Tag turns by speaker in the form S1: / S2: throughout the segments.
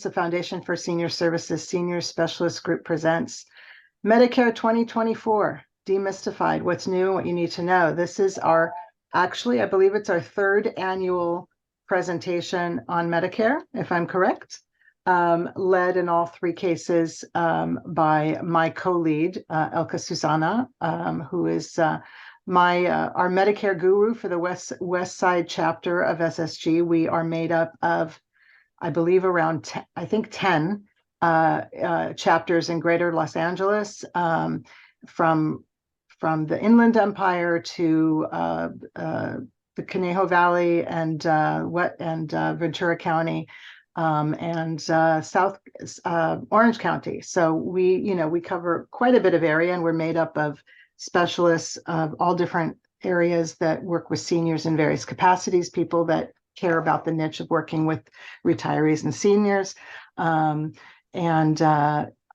S1: the Foundation for Senior Services Senior Specialist Group presents Medicare 2024, Demystified, What's New, What You Need to Know. This is actually, I believe it's our third annual presentation on Medicare, if I'm correct, led in all three cases by my co-lead, Elka Susanna, who is our Medicare guru for the West Side chapter of SSG. We are made up of, I believe, around 10 chapters in Greater Los Angeles, from the Inland Empire to the Conejo Valley and Ventura County, and South Orange County. So we cover quite a bit of area, and we're made up of specialists of all different areas that work with seniors in various capacities, people that care about the niche of working with retirees and seniors.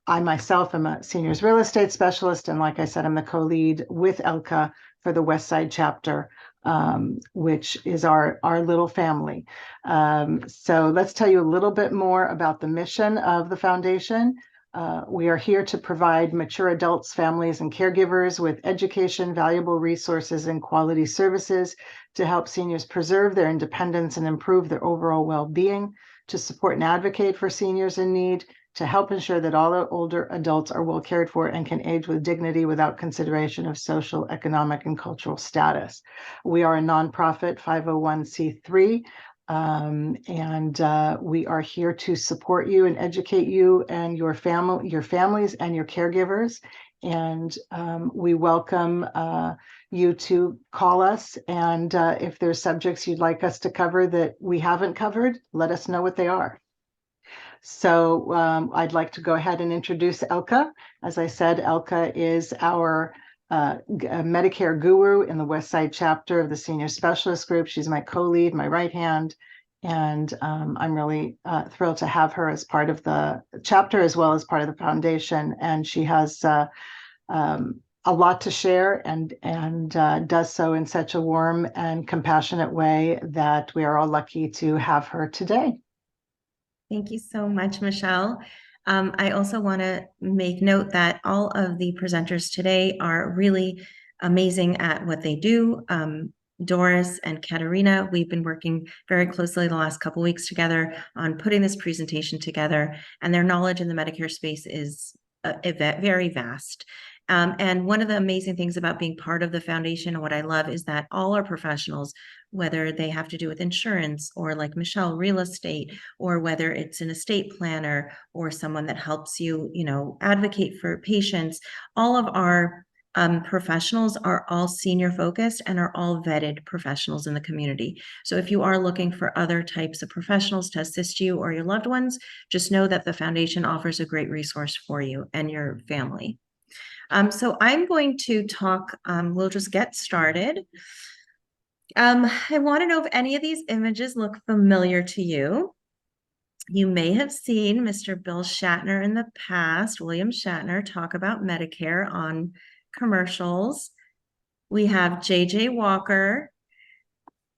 S1: I myself am a seniors real estate specialist, and like I said, I'm the co-lead with Elka for the West Side chapter, which is our little family. So let's tell you a little bit more about the mission of the foundation. We are here to provide mature adults, families, and caregivers with education, valuable resources, and quality services to help seniors preserve their independence and improve their overall well-being, to support and advocate for seniors in need, to help ensure that all older adults are well cared for and can age with dignity without consideration of social, economic, and cultural status. We are a nonprofit 501c3. We are here to support you and educate you and your families and your caregivers. And we welcome you to call us. And if there's subjects you'd like us to cover that we haven't covered, let us know what they are. So I'd like to go ahead and introduce Elka. As I said, Elka is our Medicare guru in the West Side chapter of the Senior Specialist Group. She's my co-lead, my right hand, and I'm really thrilled to have her as part of the chapter as well as part of the foundation. And she has a lot to share and does so in such a warm and compassionate way that we are all lucky to have her today.
S2: Thank you so much, Michelle. I also want to make note that all of the presenters today are really amazing at what they do. Doris and Katerina, we've been working very closely the last couple of weeks together on putting this presentation together, and their knowledge in the Medicare space is very vast. And one of the amazing things about being part of the foundation, and what I love, is that all our professionals, whether they have to do with insurance or, like Michelle, real estate, or whether it's an estate planner or someone that helps you, advocate for patients, all of our professionals are all senior focused and are all vetted professionals in the community. So if you are looking for other types of professionals to assist you or your loved ones, just know that the foundation offers a great resource for you and your family. So I'm going to talk, we'll just get started. I want to know if any of these images look familiar to you. You may have seen Mr. Bill Shatner in the past, William Shatner, talk about Medicare on commercials. We have JJ Walker.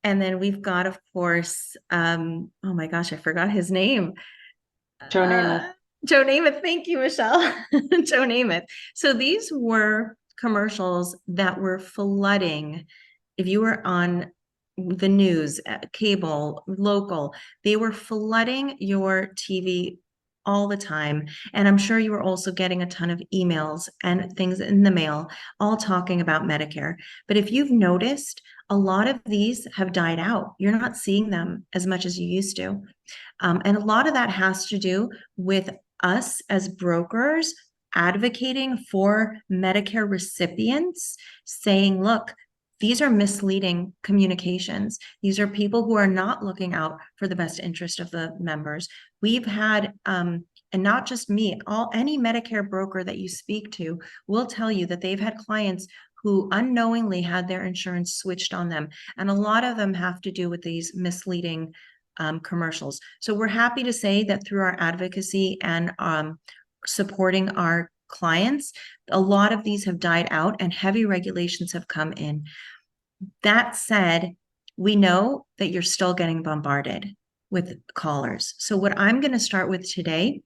S2: And then we've got, of course, oh my gosh, I forgot his name.
S1: Joe Namath.
S2: Joe Namath. Thank you, Michelle. Joe Namath. So these were commercials that were flooding. If you were on the news, cable, local, they were flooding your TV all the time. And I'm sure you were also getting a ton of emails and things in the mail, all talking about Medicare. But if you've noticed, a lot of these have died out. You're not seeing them as much as you used to. And a lot of that has to do with us as brokers advocating for Medicare recipients, saying, look, these are misleading communications. These are people who are not looking out for the best interest of the members. We've had, and not just me, any Medicare broker that you speak to will tell you that they've had clients who unknowingly had their insurance switched on them. And a lot of them have to do with these misleading commercials. So we're happy to say that through our advocacy and supporting our clients, a lot of these have died out and heavy regulations have come in. That said, we know that you're still getting bombarded. with callers. So what I'm going to start with today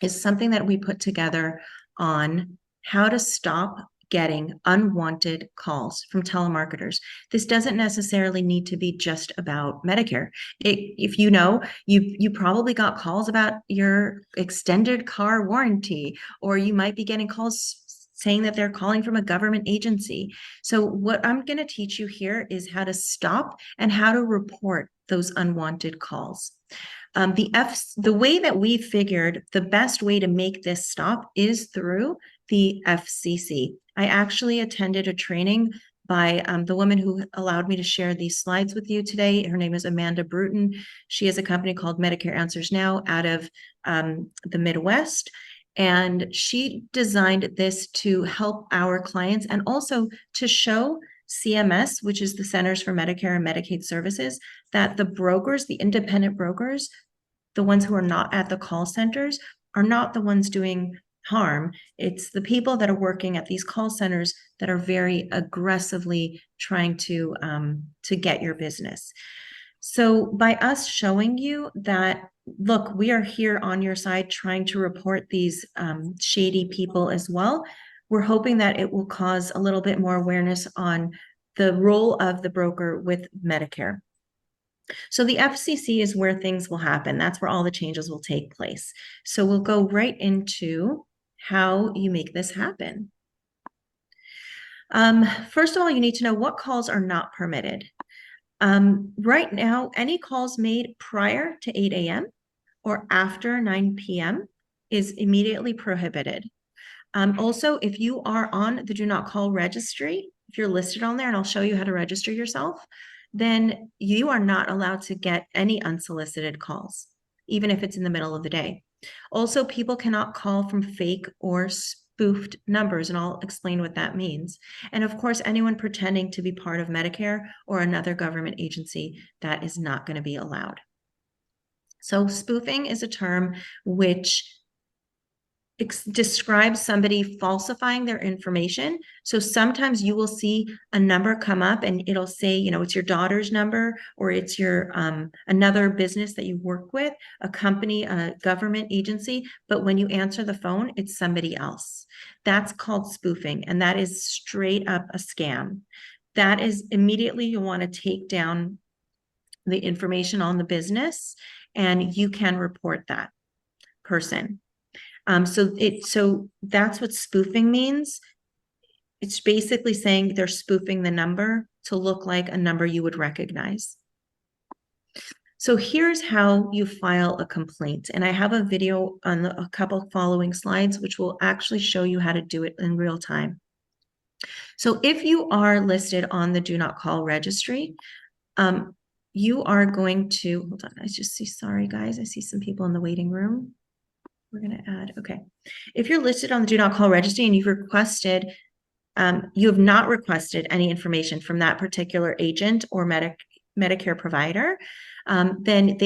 S2: is something that we put together on how to stop getting unwanted calls from telemarketers. This doesn't necessarily need to be just about Medicare. If you know, you probably got calls about your extended car warranty, or you might be getting calls saying that they're calling from a government agency. So what I'm going to teach you here is how to stop and how to report those unwanted calls. The way that we figured the best way to make this stop is through the FCC. I actually attended a training by the woman who allowed me to share these slides with you today. Her name is Amanda Bruton. She has a company called Medicare Answers Now out of the Midwest. And she designed this to help our clients and also to show CMS, which is the Centers for Medicare and Medicaid Services, that the brokers, the independent brokers, the ones who are not at the call centers, are not the ones doing harm. It's the people that are working at these call centers that are very aggressively trying to get your business. So by us showing you that, look, we are here on your side trying to report these shady people as well, we're hoping that it will cause a little bit more awareness on the role of the broker with Medicare. So the FCC is where things will happen. That's where all the changes will take place. So we'll go right into how you make this happen. First of all, you need to know what calls are not permitted. Right now, any calls made prior to 8 a.m. or after 9 p.m. is immediately prohibited. Also, if you are on the Do Not Call registry, if you're listed on there, and I'll show you how to register yourself, then you are not allowed to get any unsolicited calls, even if it's in the middle of the day. Also, people cannot call from fake or spoofed numbers, and I'll explain what that means. And of course, anyone pretending to be part of Medicare or another government agency, that is not going to be allowed. So spoofing is a term which describes somebody falsifying their information. So sometimes you will see a number come up and it'll say, you know, it's your daughter's number, or it's your another business that you work with, a company, a government agency. But when you answer the phone, it's somebody else. That's called spoofing. And that is straight up a scam. That is immediately you'll want to take down the information on the business, and you can report that person. So that's what spoofing means. It's basically saying they're spoofing the number to look like a number you would recognize. So here's how you file a complaint. And I have a video on a couple following slides, which will actually show you how to do it in real time. So if you are listed on the Do Not Call registry, you are going to, hold on, I just see, sorry guys, I see some people in the waiting room. We're going to add, okay. If you're listed on the Do Not Call registry and you've requested, you have not requested any information from that particular agent or Medicare provider, then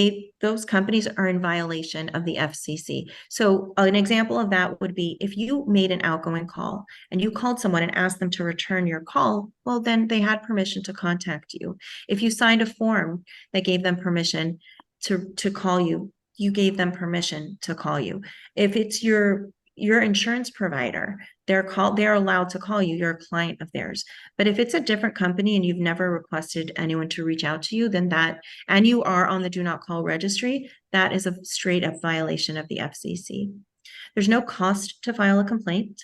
S2: those companies are in violation of the FCC. So an example of that would be if you made an outgoing call and you called someone and asked them to return your call, well, then they had permission to contact you. If you signed a form that gave them permission to call you, you gave them permission to call you. If it's your insurance provider, they're allowed to call you, you're a client of theirs. But if it's a different company and you've never requested anyone to reach out to you, then and you are on the Do Not Call registry, that is a straight up violation of the FCC. There's no cost to file a complaint.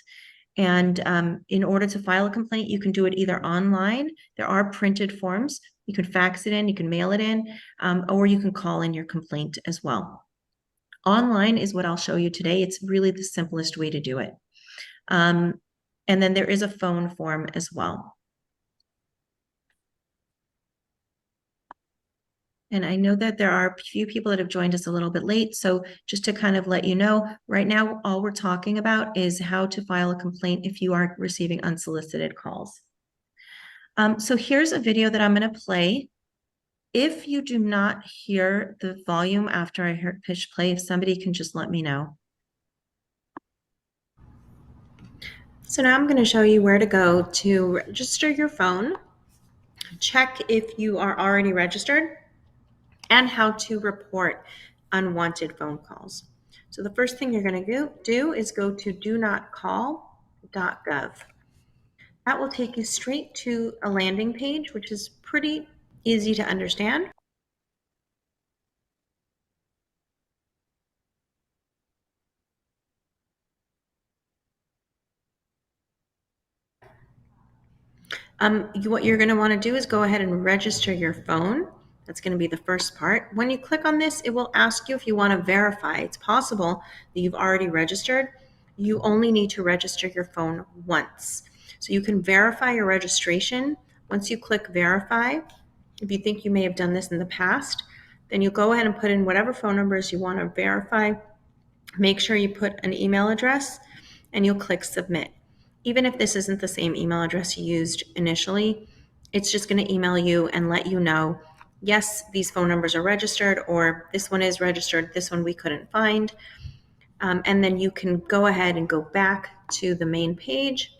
S2: And in order to file a complaint, you can do it either online. There are printed forms. You can fax it in, you can mail it in, or you can call in your complaint as well. Online is what I'll show you today. It's really the simplest way to do it. And then there is a phone form as well. And I know that there are a few people that have joined us a little bit late. So just to kind of let you know, right now, all we're talking about is how to file a complaint if you are receiving unsolicited calls. So here's a video that I'm going to play. If you do not hear the volume after I push play, if somebody can just let me know. So now I'm going to show you where to go to register your phone. Check if you are already registered. and how to report unwanted phone calls. So the first thing you're going to do is go to donotcall.gov. That will take you straight to a landing page, which is pretty easy to understand. What you're going to want to do is go ahead and register your phone. That's going to be the first part. When you click on this, it will ask you if you want to verify. It's possible that you've already registered. You only need to register your phone once. So you can verify your registration. Once you click verify, if you think you may have done this in the past, then you go ahead and put in whatever phone numbers you want to verify. Make sure you put an email address and you'll click submit. Even if this isn't the same email address you used initially, it's just going to email you and let you know, yes, these phone numbers are registered, or this one is registered, this one we couldn't find. And then you can go ahead and go back to the main page,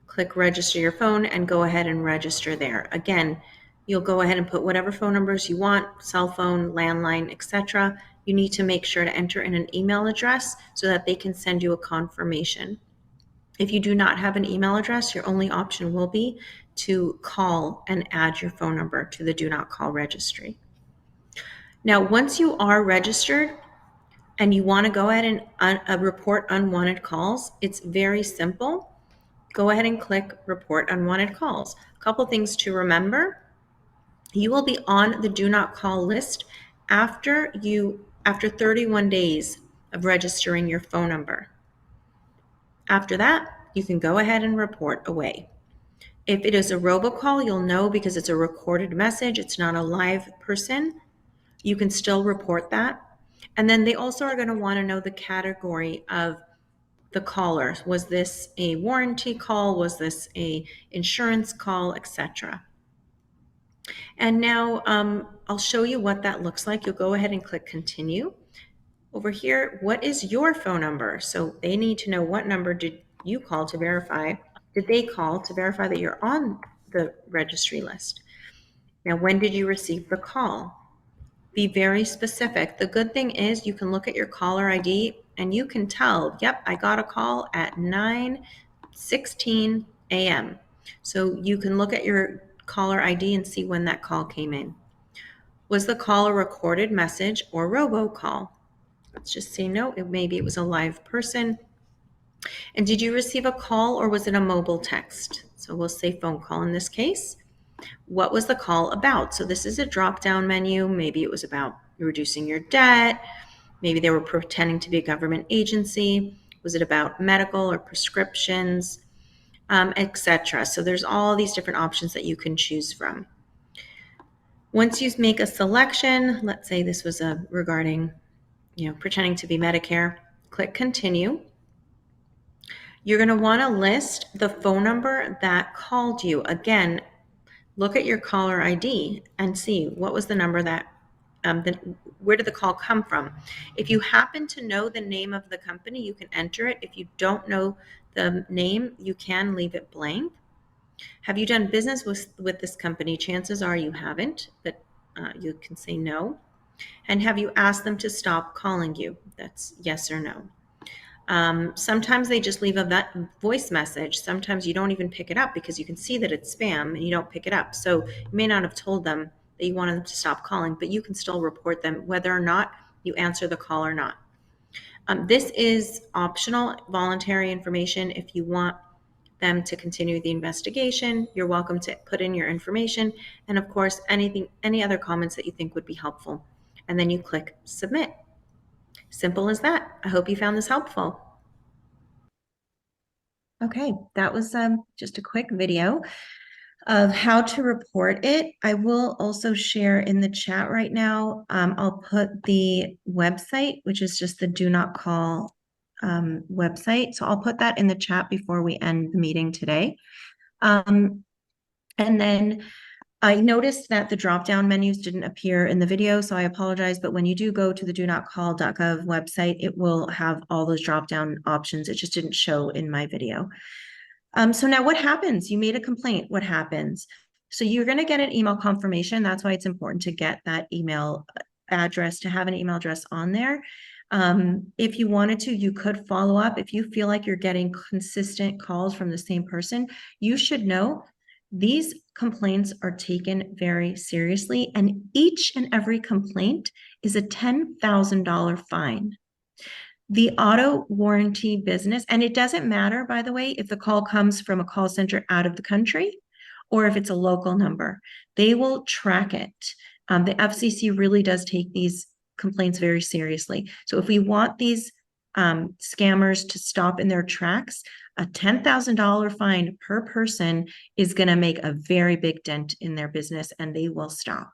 S2: click register your phone, and go ahead and register there. Again, you'll go ahead and put whatever phone numbers you want, cell phone, landline, etc. You need to make sure to enter in an email address so that they can send you a confirmation. If you do not have an email address, your only option will be to call and add your phone number to the Do Not Call registry. Now, once you are registered and you want to go ahead and report unwanted calls, it's very simple. Go ahead and click report unwanted calls. A couple things to remember. You will be on the Do Not Call list after 31 days of registering your phone number. After that, you can go ahead and report away. If it is a robocall, you'll know because it's a recorded message, it's not a live person. You can still report that. And then they also are going to want to know the category of the caller. Was this a warranty call? Was this a insurance call, etc.? And now I'll show you what that looks like. You'll go ahead and click continue. Over here, what is your phone number? So they need to know, what number did you call to verify? Did they call to verify that you're on the registry list? Now, when did you receive the call? Be very specific. The good thing is you can look at your caller ID and you can tell, yep, I got a call at 9:16 a.m. So you can look at your caller ID and see when that call came in. Was the call a recorded message or robocall? Let's just say no, maybe it was a live person. And did you receive a call or was it a mobile text? So we'll say phone call in this case. What was the call about? So this is a drop-down menu. Maybe it was about reducing your debt. Maybe they were pretending to be a government agency. Was it about medical or prescriptions, etc.? So there's all these different options that you can choose from. Once you make a selection, let's say this was regarding, pretending to be Medicare, click continue. You're going to want to list the phone number that called you. Again, look at your caller ID and see what was the number that, where did the call come from? If you happen to know the name of the company, you can enter it. If you don't know the name, you can leave it blank. Have you done business with this company? Chances are you haven't, but you can say no. And have you asked them to stop calling you? That's yes or no. Sometimes they just leave a voice message. Sometimes you don't even pick it up because you can see that it's spam and you don't pick it up. So you may not have told them that you wanted them to stop calling, but you can still report them whether or not you answer the call or not. This is optional, voluntary information. If you want them to continue the investigation, you're welcome to put in your information. And of course, any other comments that you think would be helpful. And then you click submit. Simple as that. I hope you found this helpful. Okay, that was just a quick video of how to report it. I will also share in the chat right now. I'll put the website, which is just the Do Not Call website. So I'll put that in the chat before we end the meeting today. And then I noticed that the drop-down menus didn't appear in the video, so I apologize, but when you do go to the donotcall.gov website, it will have all those drop-down options. It just didn't show in my video. So now what happens? You made a complaint. What happens? So you're going to get an email confirmation. That's why it's important to get that email address, to have an email address on there. If you wanted to, you could follow up. If you feel like you're getting consistent calls from the same person, you should know these complaints are taken very seriously, and each and every complaint is a $10,000 fine. The auto warranty business, and it doesn't matter, by the way, if the call comes from a call center out of the country or if it's a local number, they will track it. The FCC really does take these complaints very seriously. So if we want these scammers to stop in their tracks, a $10,000 fine per person is going to make a very big dent in their business, and they will stop.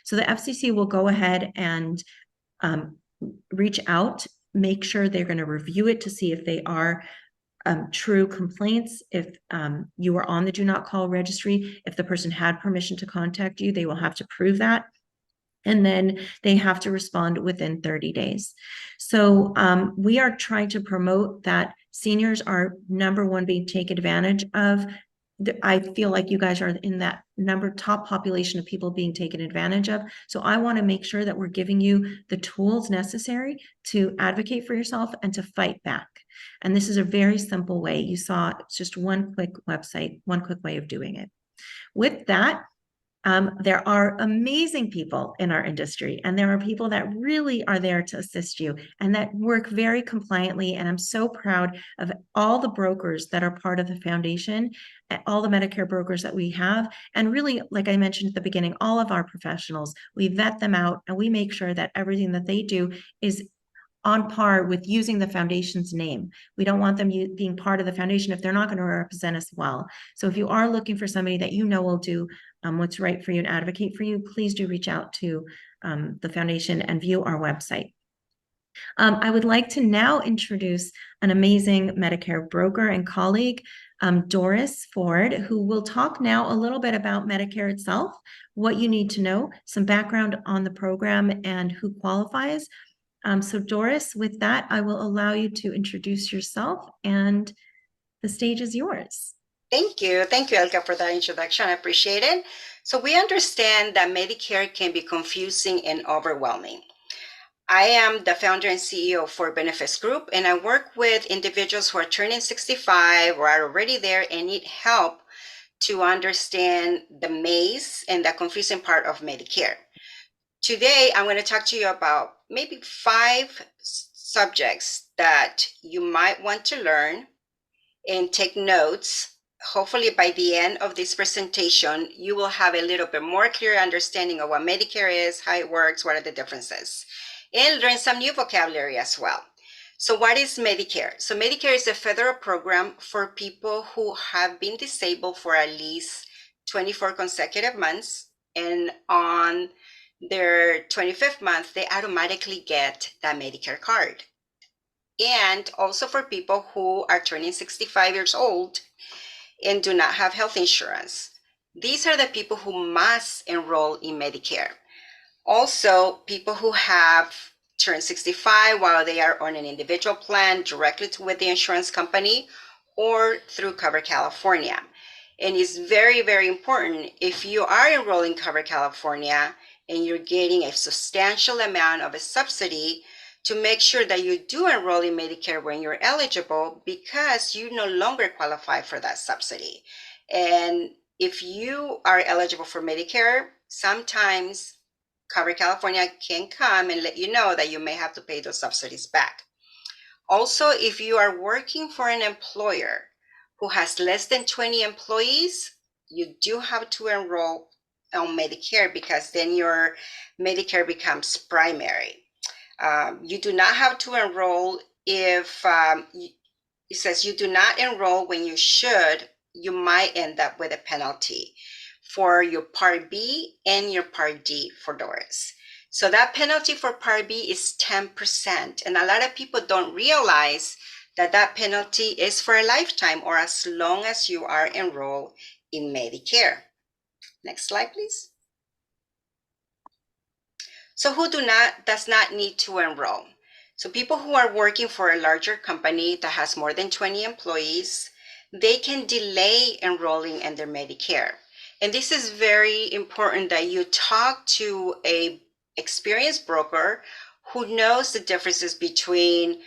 S2: So the FCC will go ahead and reach out, make sure they're going to review it to see if they are true complaints. If you are on the do not call registry, if the person had permission to contact you, they will have to prove that. And then they have to respond within 30 days. So we are trying to promote that seniors are number one being taken advantage of. I feel like you guys are in that top population of people being taken advantage of. So I want to make sure that we're giving you the tools necessary to advocate for yourself and to fight back. And this is a very simple way. You saw it's just one quick website, one quick way of doing it. With that, there are amazing people in our industry, and there are people that really are there to assist you and that work very compliantly. And I'm so proud of all the brokers that are part of the foundation, all the Medicare brokers that we have. And really, like I mentioned at the beginning, all of our professionals, we vet them out and we make sure that everything that they do is on par with using the foundation's name. We don't want them being part of the foundation if they're not going to represent us well. So if you are looking for somebody that you know will do what's right for you and advocate for you, please do reach out to the foundation and view our website. I would like to now introduce an amazing Medicare broker and colleague, Doris Ford, who will talk now a little bit about Medicare itself, what you need to know, some background on the program, and who qualifies. So Doris, with that, I will allow you to introduce yourself, and the stage is yours.
S3: Thank you. Thank you, Elka, for that introduction. I appreciate it. So we understand that Medicare can be confusing and overwhelming. I am the founder and CEO for Benefits Group, and I work with individuals who are turning 65 or are already there and need help to understand the maze and the confusing part of Medicare. Today, I'm going to talk to you about maybe 5 subjects that you might want to learn and take notes. Hopefully by the end of this presentation, you will have a little bit more clear understanding of what Medicare is, how it works, what are the differences, and learn some new vocabulary as well. So what is Medicare? So Medicare is a federal program for people who have been disabled for at least 24 consecutive months, and on their 25th month, they automatically get that Medicare card. And also for people who are turning 65 years old and do not have health insurance. These are the people who must enroll in Medicare. Also, people who have turned 65 while they are on an individual plan directly with the insurance company or through Cover California. And it's very, very important, if you are enrolling Cover California and you're getting a substantial amount of a subsidy, to make sure that you do enroll in Medicare when you're eligible, because you no longer qualify for that subsidy. And if you are eligible for Medicare, sometimes Cover California can come and let you know that you may have to pay those subsidies back. Also, if you are working for an employer who has less than 20 employees, you do have to enroll on Medicare, because then your Medicare becomes primary. You do not have to enroll if it says you do not enroll when you should. You might end up with a penalty for your Part B and your Part D for Doris. So that penalty for Part B is 10%. And a lot of people don't realize that that penalty is for a lifetime, or as long as you are enrolled in Medicare. Next slide, please. So who does not need to enroll? So people who are working for a larger company that has more than 20 employees, they can delay enrolling in their Medicare. And this is very important that you talk to a experienced broker who knows the differences between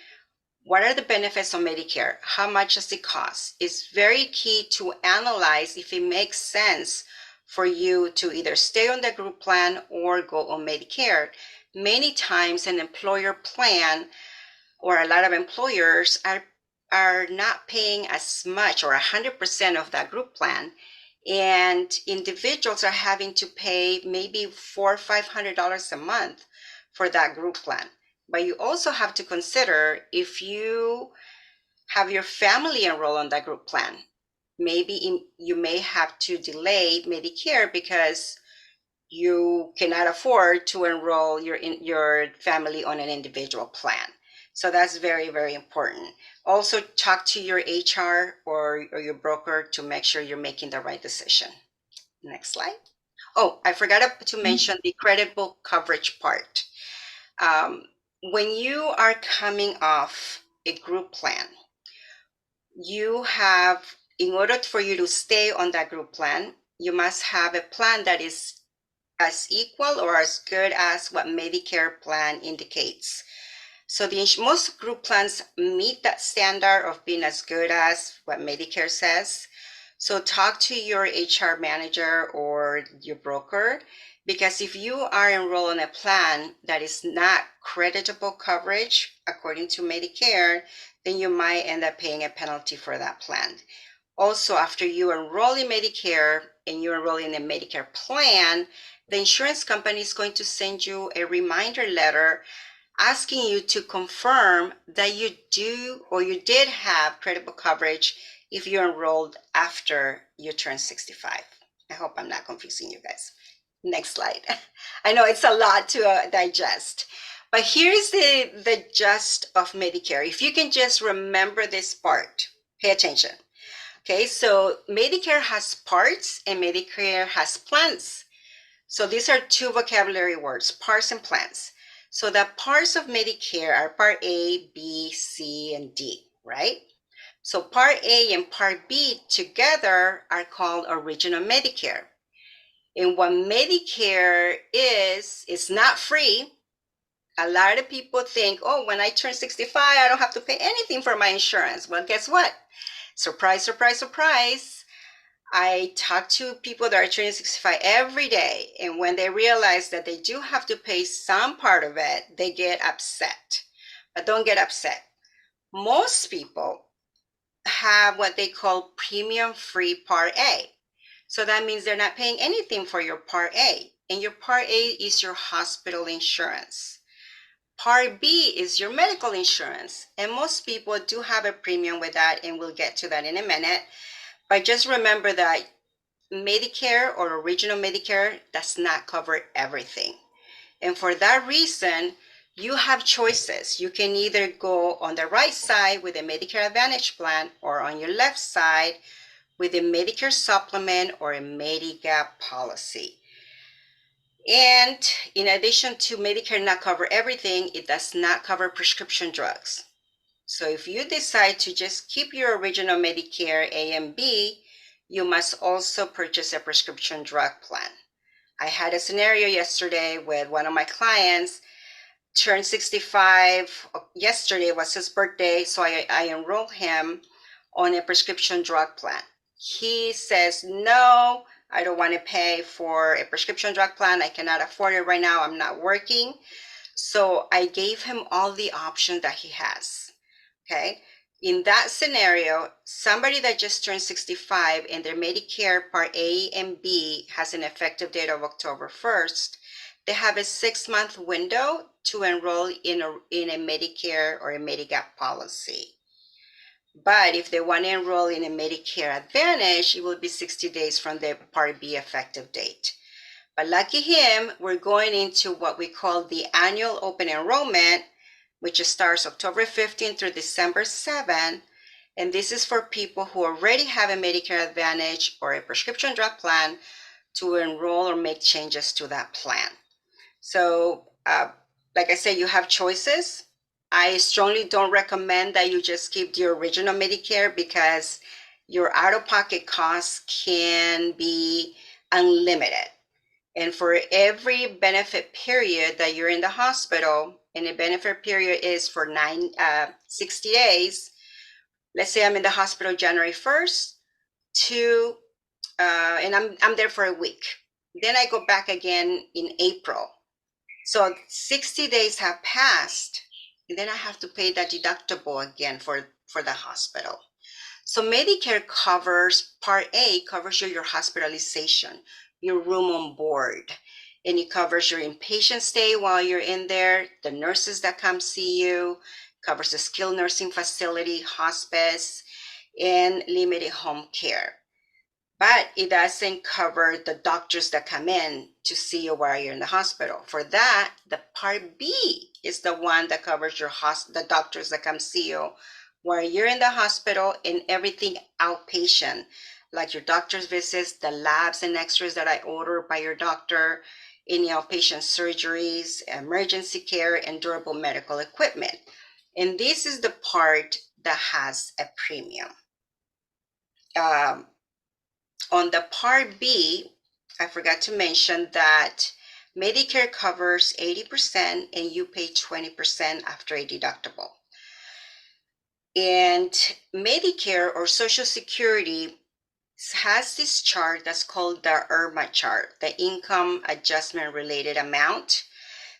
S3: what are the benefits of Medicare, how much does it cost. It's very key to analyze if it makes sense for you to either stay on the group plan or go on Medicare. Many times an employer plan or a lot of employers are not paying as much or 100% of that group plan, and individuals are having to pay maybe $400 or $500 a month for that group plan. But you also have to consider if you have your family enroll on that group plan, maybe you may have to delay Medicare because you cannot afford to enroll your family on an individual plan. So that's very, very important. Also, talk to your HR or your broker to make sure you're making the right decision. Next slide. Oh, I forgot to mention the credible coverage part. When you are coming off a group plan, you have, in order for you to stay on that group plan, you must have a plan that is as equal or as good as what Medicare plan indicates. So most group plans meet that standard of being as good as what Medicare says. So talk to your HR manager or your broker, because if you are enrolled in a plan that is not creditable coverage according to Medicare, then you might end up paying a penalty for that plan. Also, after you enroll in Medicare and you enroll in a Medicare plan, the insurance company is going to send you a reminder letter asking you to confirm that you do or you did have credible coverage if you enrolled after you turn 65. I hope I'm not confusing you guys. Next slide. I know it's a lot to digest, but here's the gist of Medicare. If you can just remember this part, pay attention. Okay, so Medicare has parts and Medicare has plans. So these are two vocabulary words, parts and plans. So the parts of Medicare are Part A, B, C, and D, right? So Part A and Part B together are called Original Medicare. And what Medicare is, it's not free. A lot of people think, oh, when I turn 65, I don't have to pay anything for my insurance. Well, guess what? Surprise, surprise, surprise. I talk to people that are turning 65 every day, and when they realize that they do have to pay some part of it, they get upset. But don't get upset. Most people have what they call premium-free Part A. So that means they're not paying anything for your Part A, and your Part A is your hospital insurance. Part B is your medical insurance, and most people do have a premium with that, and we'll get to that in a minute. But just remember that Medicare or Original Medicare does not cover everything. And for that reason, you have choices. You can either go on the right side with a Medicare Advantage plan or on your left side with a Medicare supplement or a Medigap policy. And in addition to Medicare not cover everything, it does not cover prescription drugs. So if you decide to just keep your original Medicare A and B, you must also purchase a prescription drug plan. I had a scenario yesterday with one of my clients, turned 65. Yesterday was his birthday, so I enrolled him on a prescription drug plan. He says, no, I don't want to pay for a prescription drug plan. I cannot afford it right now. I'm not working. So I gave him all the options that he has. Okay. In that scenario, somebody that just turned 65 and their Medicare Part A and B has an effective date of October 1st, they have a 6-month window to enroll in a Medicare or a Medigap policy. But if they want to enroll in a Medicare Advantage, it will be 60 days from the Part B effective date. But lucky him, we're going into what we call the annual open enrollment, which starts October 15 through December 7. And this is for people who already have a Medicare Advantage or a prescription drug plan to enroll or make changes to that plan. So, like I said, you have choices. I strongly don't recommend that you just keep the original Medicare because your out-of-pocket costs can be unlimited. And for every benefit period that you're in the hospital, and the benefit period is for 60 days, let's say I'm in the hospital January 1st to, and I'm there for a week. Then I go back again in April. So 60 days have passed, and then I have to pay that deductible again for the hospital. So Medicare covers, Part A covers your hospitalization, your room on board, and it covers your inpatient stay while you're in there, the nurses that come see you, covers the skilled nursing facility, hospice, and limited home care. But it doesn't cover the doctors that come in to see you while you're in the hospital. For that, the Part B is the one that covers the doctors that come see you while you're in the hospital, and everything outpatient, like your doctor's visits, the labs and x-rays that I order by your doctor, any outpatient surgeries, emergency care, and durable medical equipment. And this is the part that has a premium. On the Part B, I forgot to mention that Medicare covers 80% and you pay 20% after a deductible. And Medicare or Social Security has this chart that's called the IRMA chart, the Income Adjustment Related Amount,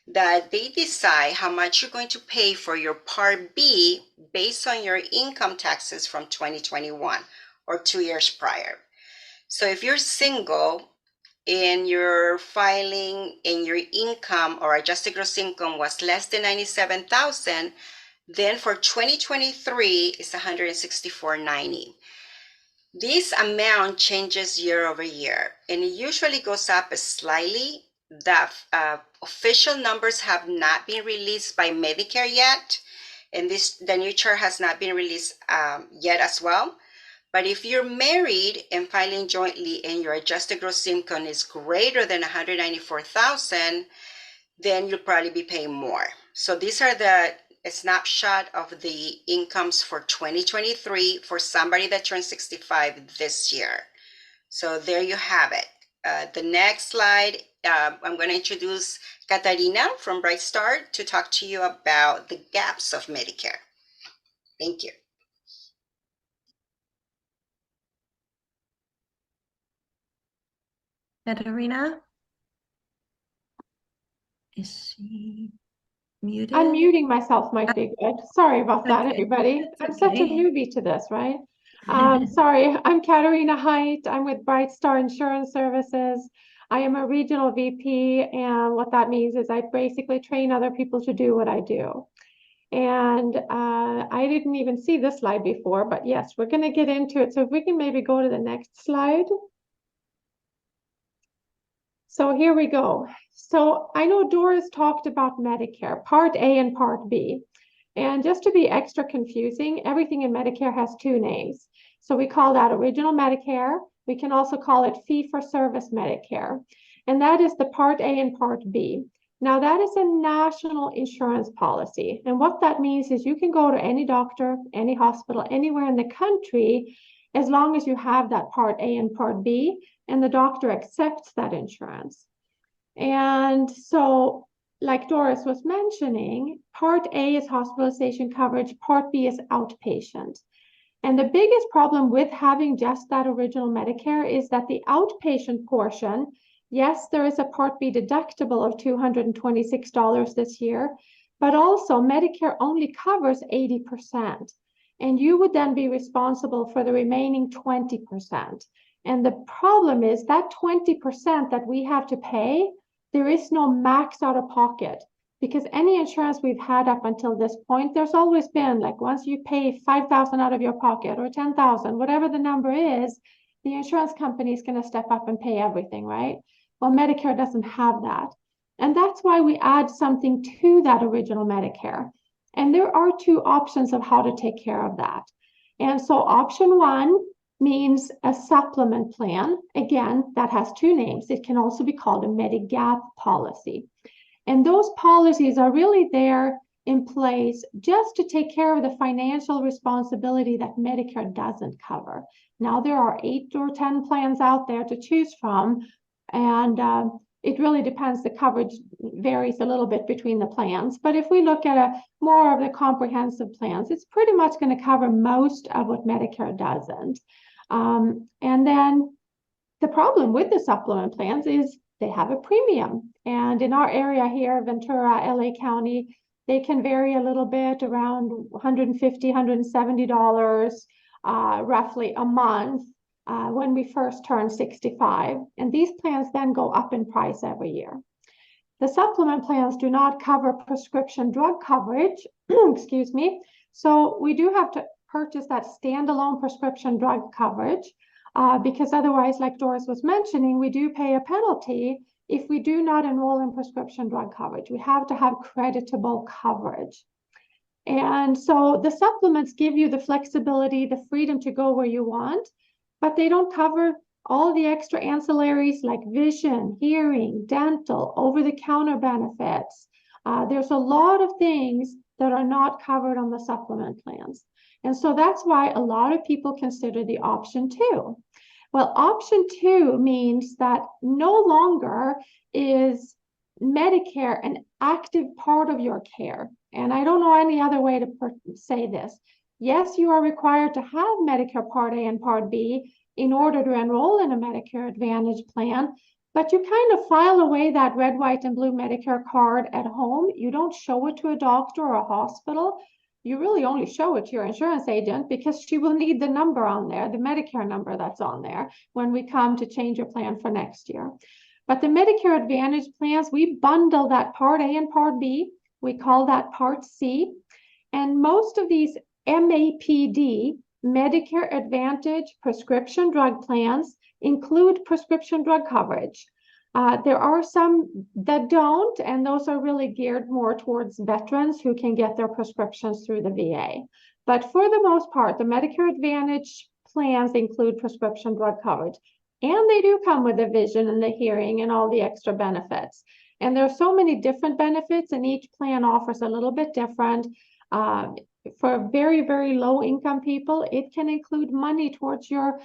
S3: that they decide how much you're going to pay for your Part B based on your income taxes from 2021 or 2 years prior. So if you're single and you're filing and your income or adjusted gross income was less than $97,000, then for 2023 it's $164.90. This amount changes year over year, and it usually goes up slightly. The official numbers have not been released by Medicare yet, and the new chart has not been released yet as well. But if you're married and filing jointly and your adjusted gross income is greater than $194,000, then you'll probably be paying more. So these are a snapshot of the incomes for 2023 for somebody that turned 65 this year. So there you have it. The next slide, I'm going to introduce Katarina from Bright Start to talk to you about the gaps of Medicare. Thank you.
S2: Katarina? Is she muted?
S4: Unmuting myself might be good. Sorry about that,
S2: Okay.
S4: everybody. I'm
S2: That's
S4: such a
S2: okay.
S4: newbie to this, right? Sorry, I'm Katarina Height. I'm with Bright Star Insurance Services. I am a regional VP, and what that means is I basically train other people to do what I do. And I didn't even see this slide before, but yes, we're going to get into it. So if we can maybe go to the next slide. So here we go. So I know Doris talked about Medicare, Part A and Part B. And just to be extra confusing, everything in Medicare has two names. So we call that Original Medicare. We can also call it Fee-for-Service Medicare. And that is the Part A and Part B. Now that is a national insurance policy. And what that means is you can go to any doctor, any hospital, anywhere in the country, as long as you have that Part A and Part B, and the doctor accepts that insurance. And so, like Doris was mentioning, Part A is hospitalization coverage, Part B is outpatient. And the biggest problem with having just that Original Medicare is that the outpatient portion, yes, there is a Part B deductible of $226 this year, but also Medicare only covers 80%. And you would then be responsible for the remaining 20%. And the problem is that 20% that we have to pay, there is no max out of pocket, because any insurance we've had up until this point, there's always been like once you pay $5,000 out of your pocket or $10,000, whatever the number is, the insurance company is going to step up and pay everything, right? Well, Medicare doesn't have that. And that's why we add something to that Original Medicare. And there are two options of how to take care of that. And so option one means a supplement plan. Again, that has two names. It can also be called a Medigap policy. And those policies are really there in place just to take care of the financial responsibility that Medicare doesn't cover. Now, there are 8 or 10 plans out there to choose from, And it really depends. The coverage varies a little bit between the plans. But if we look at a more of the comprehensive plans, it's pretty much going to cover most of what Medicare doesn't. And then the problem with the supplement plans is they have a premium. And in our area here, Ventura, LA County, they can vary a little bit, around $150, $170 roughly a month when we first turn 65. And these plans then go up in price every year. The supplement plans do not cover prescription drug coverage, excuse me. So we do have to purchase that standalone prescription drug coverage because otherwise, like Doris was mentioning, we do pay a penalty if we do not enroll in prescription drug coverage. We have to have creditable coverage. And so the supplements give you the flexibility, the freedom to go where you want, but they don't cover all the extra ancillaries like vision, hearing, dental, over-the-counter benefits. There's a lot of things that are not covered on the supplement plans. And so that's why a lot of people consider the option 2. Well, option 2 means that no longer is Medicare an active part of your care. And I don't know any other way to say this. Yes, you are required to have Medicare Part A and Part B in order to enroll in a Medicare Advantage plan, but you kind of file away that red, white, and blue Medicare card at home. You don't show it to a doctor or a hospital. You really only show it to your insurance agent because she will need the number on there, the Medicare number that's on there, when we come to change your plan for next year. But the Medicare Advantage plans, we bundle that Part A and Part B. We call that Part C. And most of these MAPD, Medicare Advantage prescription drug plans, include prescription drug coverage. There are some that don't, and those are really geared more towards veterans who can get their prescriptions through the VA. But for the most part, the Medicare Advantage plans include prescription drug coverage. And they do come with the vision and the hearing and all the extra benefits. And there are so many different benefits, and each plan offers a little bit different. For very, very low income people, it can include money towards your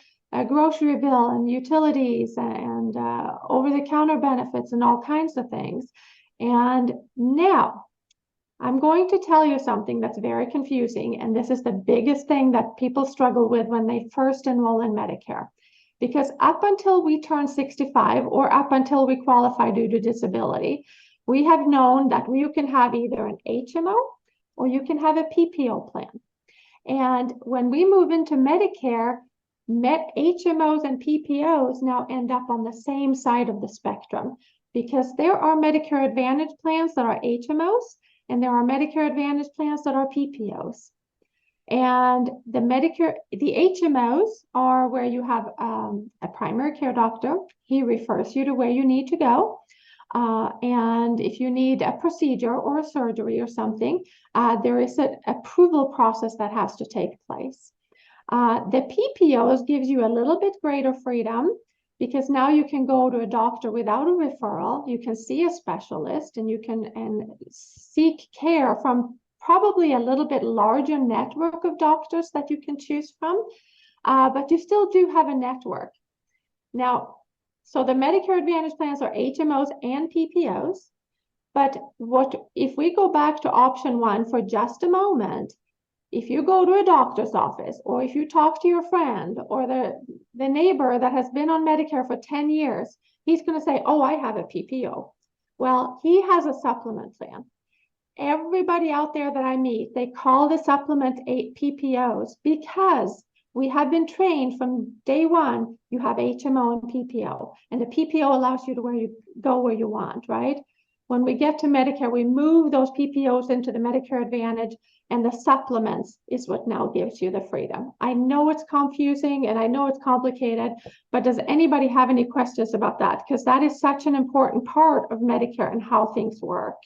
S4: grocery bill and utilities and over-the-counter benefits and all kinds of things. And now I'm going to tell you something that's very confusing. And this is the biggest thing that people struggle with when they first enroll in Medicare. Because up until we turn 65 or up until we qualify due to disability, we have known that you can have either an HMO or you can have a PPO plan. And when we move into Medicare, HMOs and PPOs now end up on the same side of the spectrum because there are Medicare Advantage plans that are HMOs and there are Medicare Advantage plans that are PPOs. And the HMOs are where you have a primary care doctor. He refers you to where you need to go. And if you need a procedure or a surgery or something, there is an approval process that has to take place. The PPOs gives you a little bit greater freedom because now you can go to a doctor without a referral. You can see a specialist and you can seek care from probably a little bit larger network of doctors that you can choose from, but you still do have a network. Now, so the Medicare Advantage plans are HMOs and PPOs, but if we go back to option 1 for just a moment, if you go to a doctor's office or if you talk to your friend or the neighbor that has been on Medicare for 10 years, he's going to say, oh, I have a PPO. Well, he has a supplement plan. Everybody out there that I meet, they call the supplement PPOs because we have been trained from day one, you have HMO and PPO, and the PPO allows you to go where you want, right? When we get to Medicare, we move those PPOs into the Medicare Advantage, and the supplements is what now gives you the freedom. I know it's confusing and I know it's complicated, but does anybody have any questions about that? Because that is such an important part of Medicare and how things work.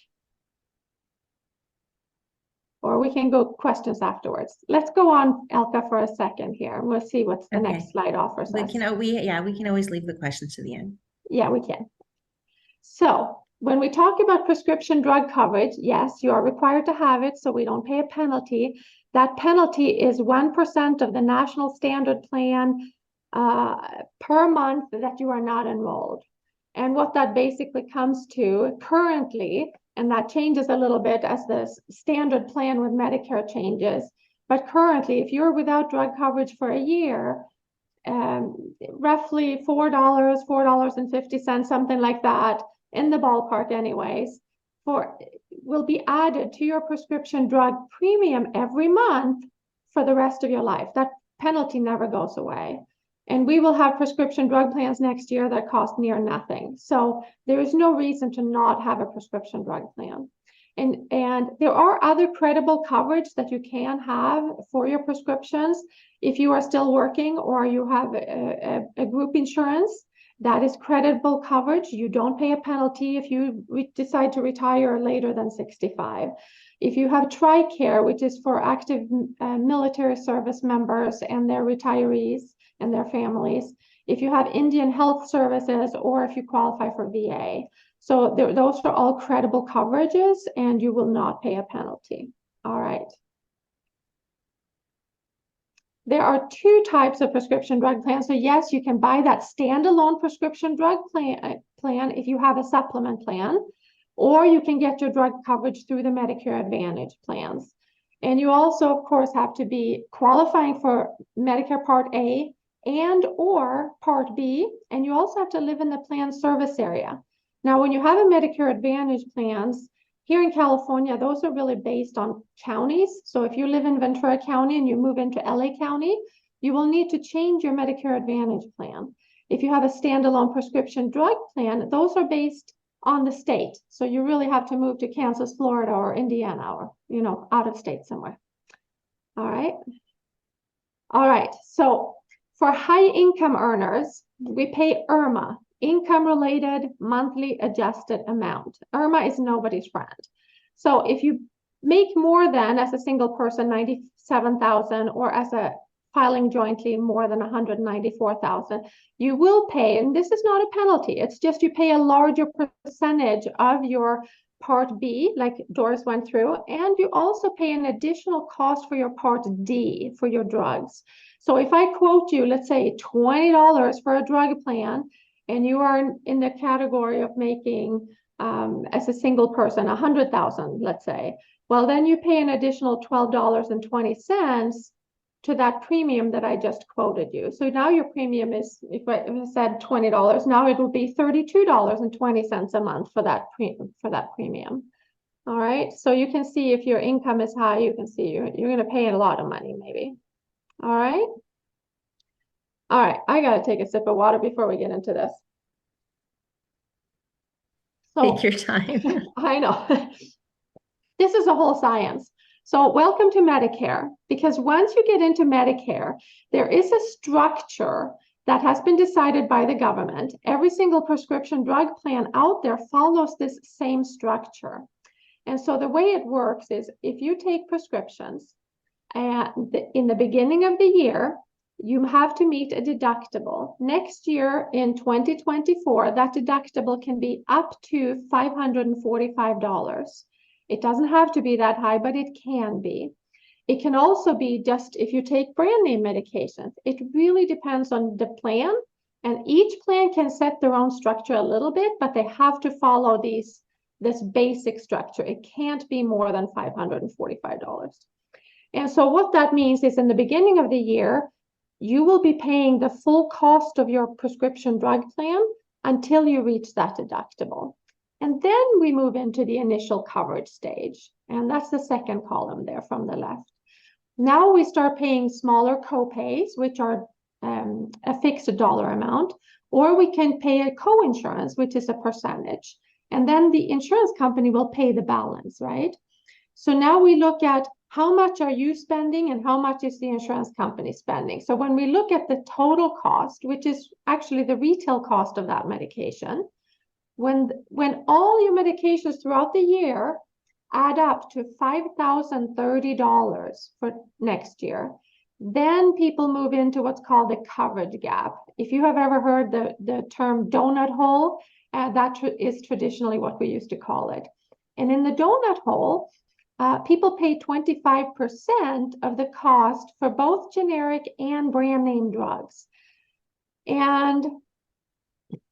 S4: Or we can go questions afterwards. Let's go on, Elka, for a second here. We'll see what the next slide offers us.
S2: We can always leave the questions to the end.
S4: Yeah, we can. So when we talk about prescription drug coverage, yes, you are required to have it, so we don't pay a penalty. That penalty is 1% of the national standard plan per month that you are not enrolled. And what that basically comes to currently, and that changes a little bit as the standard plan with Medicare changes, but currently, if you're without drug coverage for a year, roughly $4, $4.50, something like that, in the ballpark anyways, will be added to your prescription drug premium every month for the rest of your life. That penalty never goes away. And we will have prescription drug plans next year that cost near nothing. So there is no reason to not have a prescription drug plan. And there are other credible coverage that you can have for your prescriptions. If you are still working or you have a group insurance, that is credible coverage. You don't pay a penalty if you decide to retire later than 65. If you have TRICARE, which is for active military service members and their retirees and their families, if you have Indian Health Services, or if you qualify for VA. So those are all credible coverages, and you will not pay a penalty. All right. There are two types of prescription drug plans. So yes, you can buy that standalone prescription drug plan if you have a supplement plan, or you can get your drug coverage through the Medicare Advantage plans. And you also, of course, have to be qualifying for Medicare Part A and or Part B, and you also have to live in the plan service area. Now, when you have a Medicare Advantage plans, here in California, those are really based on counties. So if you live in Ventura County and you move into LA County, you will need to change your Medicare Advantage plan. If you have a standalone prescription drug plan, those are based on the state. So you really have to move to Kansas, Florida, or Indiana, or, you know, out of state somewhere. All right. All right. So for high income earners, we pay IRMA, income related monthly adjusted amount. IRMA is nobody's friend. So if you make more than, as a single person, 97,000, or as a filing jointly more than 194,000, you will pay, and this is not a penalty, it's just you pay a larger percentage of your Part B, like Doris went through, and you also pay an additional cost for your Part D for your drugs. So if I quote you, let's say $20 for a drug plan, and you are in the category of making, as a single person, 100,000, let's say, well, then you pay an additional $12.20 to that premium that I just quoted you. So now your premium is, if I said $20, now it will be $32.20 a month for that premium. All right, so you can see if your income is high, you can see you're going to pay a lot of money maybe. All right. All right, I got to take a sip of water before we get into this. So,
S2: Take your time.
S4: I know. This is a whole science. So welcome to Medicare, because once you get into Medicare, there is a structure that has been decided by the government. Every single prescription drug plan out there follows this same structure. And so the way it works is, if you take prescriptions in the beginning of the year, you have to meet a deductible. Next year, in 2024, that deductible can be up to $545. It doesn't have to be that high, but it can be. It can also be just if you take brand name medications. It really depends on the plan, and each plan can set their own structure a little bit, but they have to follow this basic structure. It can't be more than $545. And so what that means is, in the beginning of the year, you will be paying the full cost of your prescription drug plan until you reach that deductible. And then we move into the initial coverage stage. And that's the second column there from the left. Now we start paying smaller copays, which are a fixed dollar amount, or we can pay a co-insurance, which is a percentage. And then the insurance company will pay the balance, right? So now we look at how much are you spending and how much is the insurance company spending. So when we look at the total cost, which is actually the retail cost of that medication, when all your medications throughout the year add up to $5,030 for next year, then people move into what's called the coverage gap. If you have ever heard the term donut hole, that is traditionally what we used to call it. And in the donut hole, people pay 25% of the cost for both generic and brand name drugs. And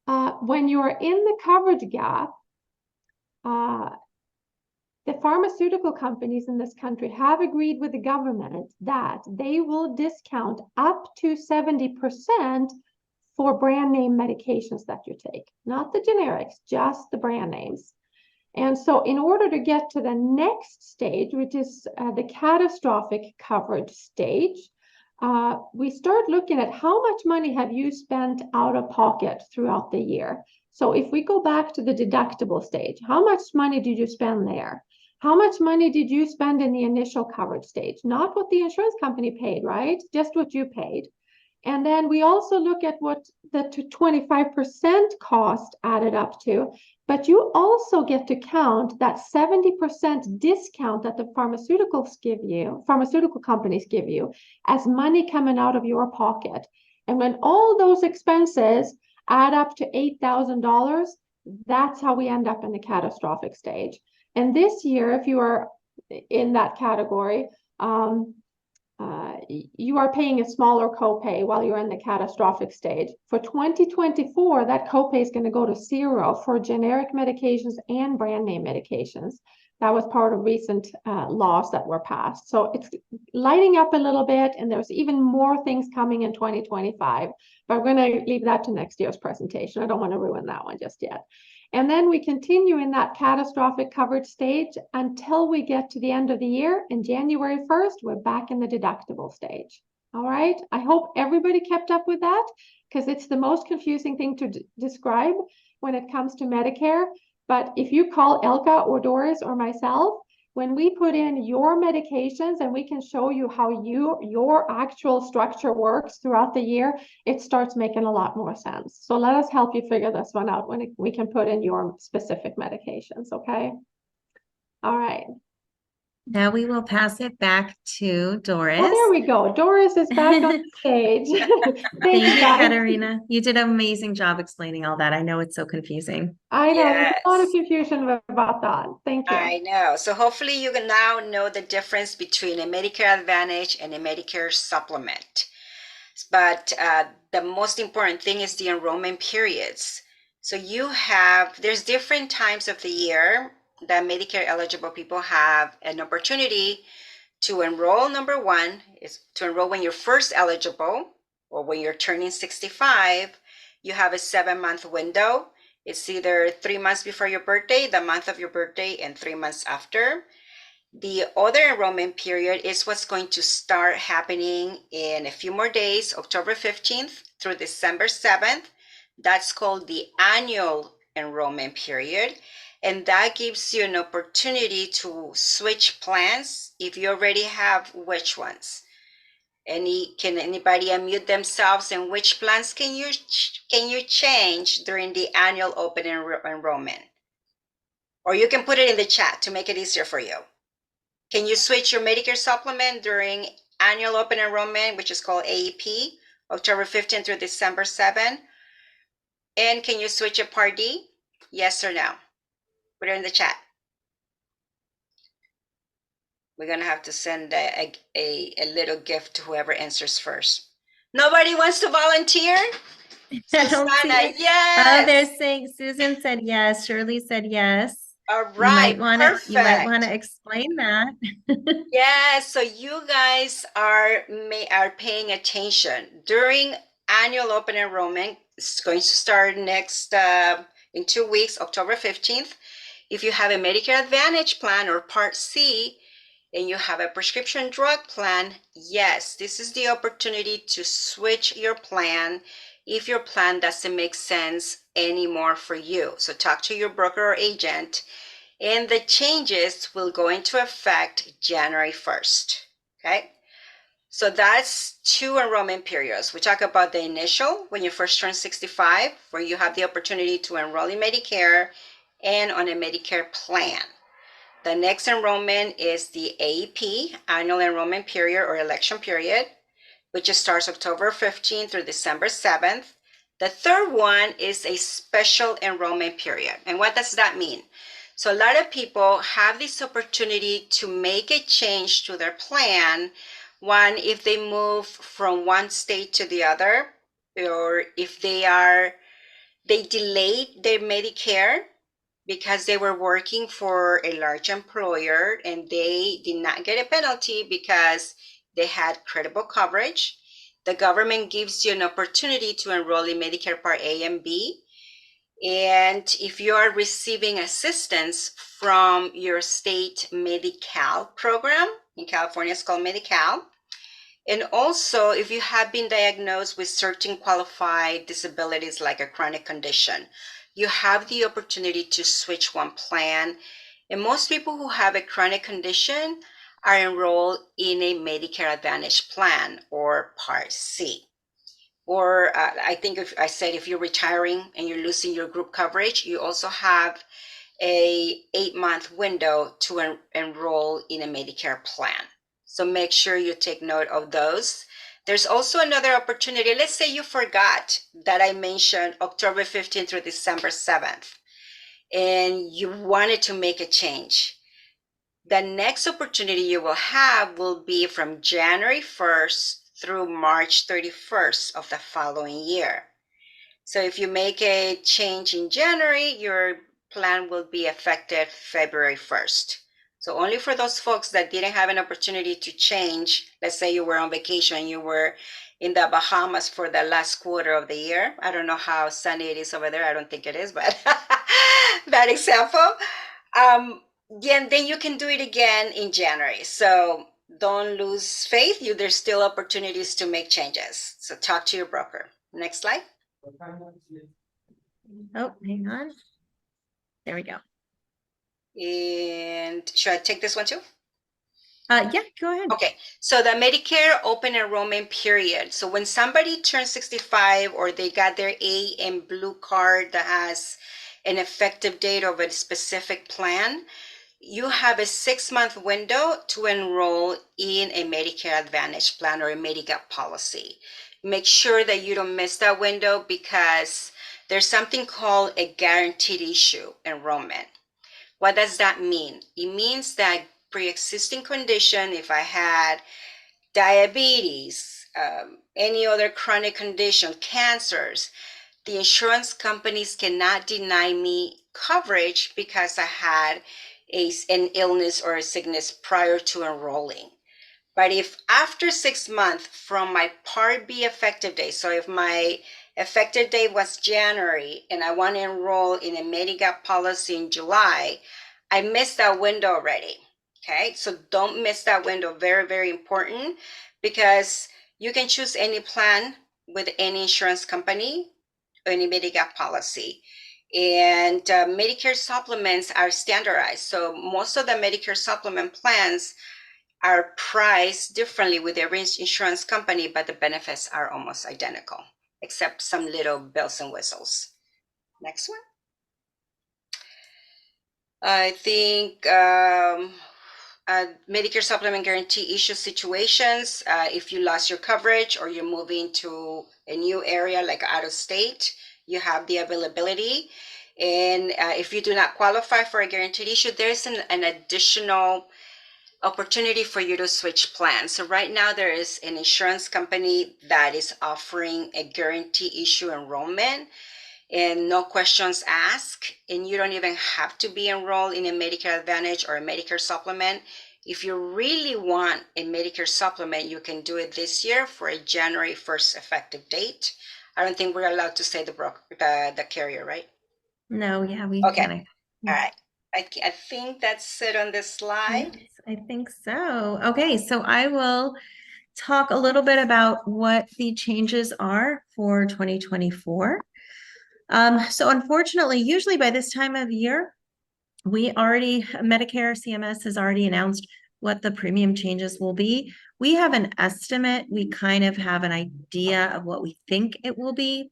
S4: when you are in the coverage gap, the pharmaceutical companies in this country have agreed with the government that they will discount up to 70% for brand name medications that you take, not the generics, just the brand names. And so in order to get to the next stage, which is the catastrophic coverage stage, we start looking at how much money have you spent out of pocket throughout the year. So if we go back to the deductible stage, how much money did you spend there? How much money did you spend in the initial coverage stage? Not what the insurance company paid, right? Just what you paid. And then we also look at what the 25% cost added up to, but you also get to count that 70% discount that the pharmaceutical companies give you as money coming out of your pocket. And when all those expenses add up to $8,000, that's how we end up in the catastrophic stage. And this year, if you are in that category, you are paying a smaller copay while you're in the catastrophic stage. For 2024, that copay is going to go to zero for generic medications and brand name medications. That was part of recent laws that were passed. So it's lighting up a little bit, and there's even more things coming in 2025. But we're going to leave that to next year's presentation. I don't want to ruin that one just yet. And then we continue in that catastrophic coverage stage until we get to the end of the year. And January 1st, we're back in the deductible stage. All right. I hope everybody kept up with that, because it's the most confusing thing to describe when it comes to Medicare. But if you call Elka or Doris or myself, when we put in your medications and we can show you how your actual structure works throughout the year, it starts making a lot more sense. So let us help you figure this one out when we can put in your specific medications, okay? All right.
S2: Now we will pass it back to Doris.
S4: Oh, there we go. Doris is back on the stage.
S2: Thank you,
S4: guys.
S2: Katarina. You did an amazing job explaining all that. I know it's so confusing.
S4: I know there's a lot of
S3: Yes.
S4: confusion about that. Thank you.
S3: I know. So hopefully you can now know the difference between a Medicare Advantage and a Medicare Supplement. But the most important thing is the enrollment periods. So there's different times of the year that Medicare eligible people have an opportunity to enroll. Number one is to enroll when you're first eligible, or when you're turning 65. You have a 7-month window. It's either 3 months before your birthday, the month of your birthday, and 3 months after. The other enrollment period is what's going to start happening in a few more days, October 15th through December 7th. That's called the annual enrollment period. And that gives you an opportunity to switch plans if you already have which ones. Can anybody unmute themselves, and which plans can you change during the annual open enrollment? Or you can put it in the chat to make it easier for you. Can you switch your Medicare supplement during annual open enrollment, which is called AEP, October 15th through December 7th? And can you switch a Part D? Yes or no? Put it in the chat. We're going to have to send a little gift to whoever answers first. Nobody wants to volunteer?
S2: I don't see
S3: Susanna,
S2: it.
S3: yes.
S2: Oh, they're saying Susan said yes. Shirley said yes.
S3: All right, perfect.
S2: You might want to explain that.
S3: Yeah, so you guys are paying attention during annual open enrollment. It's going to start next in 2 weeks, October 15th. If you have a Medicare Advantage plan or Part C, and you have a prescription drug plan, yes, this is the opportunity to switch your plan if your plan doesn't make sense anymore for you. So talk to your broker or agent, and the changes will go into effect January 1st, okay? So that's 2 enrollment periods. We talk about the initial, when you first turn 65, where you have the opportunity to enroll in Medicare and on a Medicare plan. The next enrollment is the AEP, annual enrollment period or election period, which starts October 15th through December 7th. The third one is a special enrollment period. And what does that mean? So a lot of people have this opportunity to make a change to their plan. One, if they move from one state to the other, or if they are They delayed their Medicare because they were working for a large employer and they did not get a penalty because they had credible coverage. The government gives you an opportunity to enroll in Medicare Part A and B. And if you are receiving assistance from your state Medi-Cal program, in California it's called Medi-Cal, and also if you have been diagnosed with certain qualified disabilities like a chronic condition, you have the opportunity to switch one plan. And most people who have a chronic condition are enrolled in a Medicare Advantage plan or Part C. Or I think if I said if you're retiring and you're losing your group coverage, you also have a 8-month window to enroll in a Medicare plan. So make sure you take note of those. There's also another opportunity. Let's say you forgot that I mentioned October 15th through December 7th, and you wanted to make a change. The next opportunity you will have will be from January 1st through March 31st of the following year. So if you make a change in January, your plan will be effective February 1st. So only for those folks that didn't have an opportunity to change, let's say you were on vacation, you were in the Bahamas for the last quarter of the year. I don't know how sunny it is over there. I don't think it is, but bad example. Then you can do it again in January. So don't lose faith. There's still opportunities to make changes. So talk to your broker. Next slide.
S2: Oh, hang on. There we go.
S3: And should I take this one too?
S2: Yeah, go ahead.
S3: Okay, so the Medicare open enrollment period. So when somebody turns 65 or they got their A and blue card that has an effective date of a specific plan, you have a 6-month window to enroll in a Medicare Advantage plan or a Medigap policy. Make sure that you don't miss that window because there's something called a guaranteed issue enrollment. What does that mean? It means that pre-existing condition, if I had diabetes, any other chronic condition, cancers, the insurance companies cannot deny me coverage because I had an illness or a sickness prior to enrolling. But if after 6 months from my Part B effective date, so if my effective date was January and I want to enroll in a Medigap policy in July, I missed that window already. Okay, so don't miss that window. Very, very important, because you can choose any plan with any insurance company, any Medigap policy. And Medicare supplements are standardized. So most of the Medicare supplement plans are priced differently with every insurance company, but the benefits are almost identical, except some little bells and whistles. Next one. I think Medicare supplement guarantee issue situations, if you lost your coverage or you're moving to a new area like out of state, you have the availability. And if you do not qualify for a guaranteed issue, there's an additional opportunity for you to switch plans. So right now there is an insurance company that is offering a guarantee issue enrollment and no questions asked, and you don't even have to be enrolled in a Medicare Advantage or a Medicare supplement. If you really want a Medicare supplement, you can do it this year for a January 1st effective date. I don't think we're allowed to say the carrier, right?
S2: No, yeah, we
S3: Okay.
S2: kind of.
S3: All right. I think that's it on this slide.
S2: Yes, I think so. Okay, so I will talk a little bit about what the changes are for 2024. So unfortunately, usually by this time of year, Medicare CMS has already announced what the premium changes will be. We have an estimate. We kind of have an idea of what we think it will be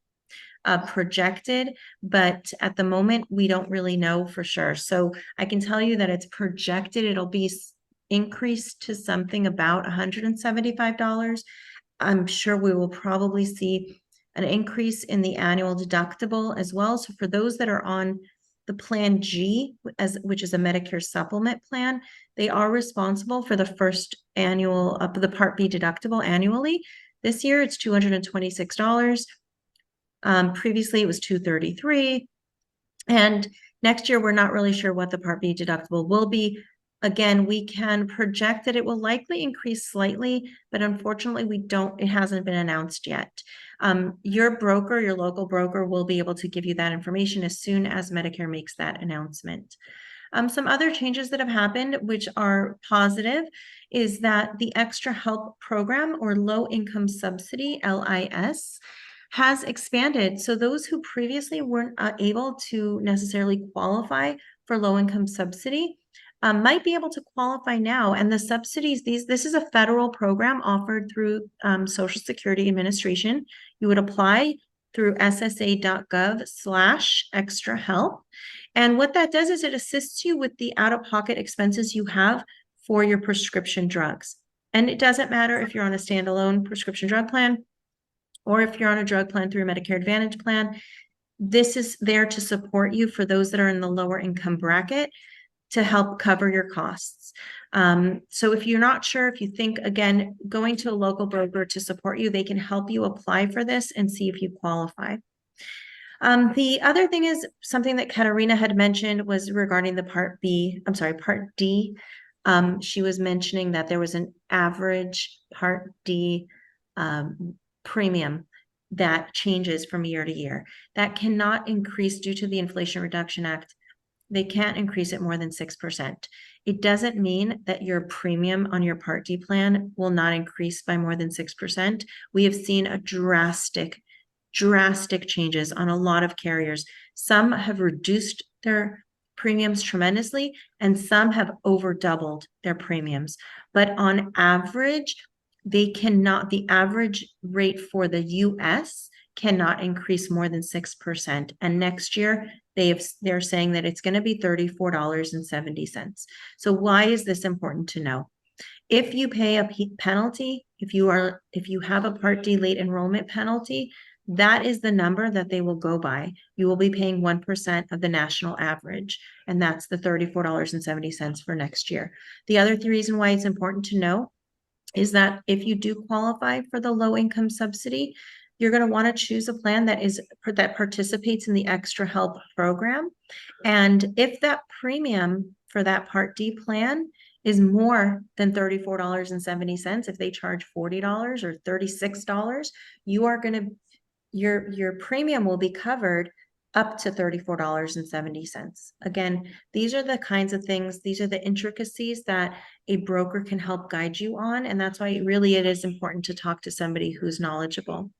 S2: projected, but at the moment, we don't really know for sure. So I can tell you that it's projected it'll be increased to something about $175. I'm sure we will probably see an increase in the annual deductible as well. So for those that are on the Plan G, which is a Medicare supplement plan, they are responsible for the first annual the Part B deductible annually. This year it's $226. Previously, it was $233. And next year, we're not really sure what the Part B deductible will be. Again, we can project that it will likely increase slightly, but unfortunately, it hasn't been announced yet. Your broker, your local broker, will be able to give you that information as soon as Medicare makes that announcement. Some other changes that have happened, which are positive, is that the Extra Help Program, or Low Income Subsidy, LIS, has expanded. So those who previously weren't able to necessarily qualify for low income subsidy might be able to qualify now. And the subsidies, this is a federal program offered through Social Security Administration. You would apply through ssa.gov/extra help. And what that does is it assists you with the out-of-pocket expenses you have for your prescription drugs. And it doesn't matter if you're on a standalone prescription drug plan or if you're on a drug plan through a Medicare Advantage plan. This is there to support you for those that are in the lower income bracket to help cover your costs. So if you're not sure, if you think, again, going to a local broker to support you, they can help you apply for this and see if you qualify. The other thing is something that Katarina had mentioned was regarding the Part D. She was mentioning that there was an average Part D premium that changes from year to year. That cannot increase due to the Inflation Reduction Act. They can't increase it more than 6%. It doesn't mean that your premium on your Part D plan will not increase by more than 6%. We have seen a drastic changes on a lot of carriers. Some have reduced their premiums tremendously, and some have over doubled their premiums. But on average, the average rate for the US cannot increase more than 6%. And next year, they're saying that it's going to be $34.70. So why is this important to know? If you pay a penalty, if you have a Part D late enrollment penalty, that is the number that they will go by. You will be paying 1% of the national average, and that's the $34.70 for next year. The other reason why it's important to know is that if you do qualify for the low income subsidy, you're going to want to choose a plan that participates in the Extra Help program. And if that premium for that Part D plan is more than $34.70, if they charge $40 or $36, your premium will be covered up to $34.70. Again, these are the kinds of things, these are the intricacies that a broker can help guide you on. And that's why it is important to talk to somebody who's knowledgeable.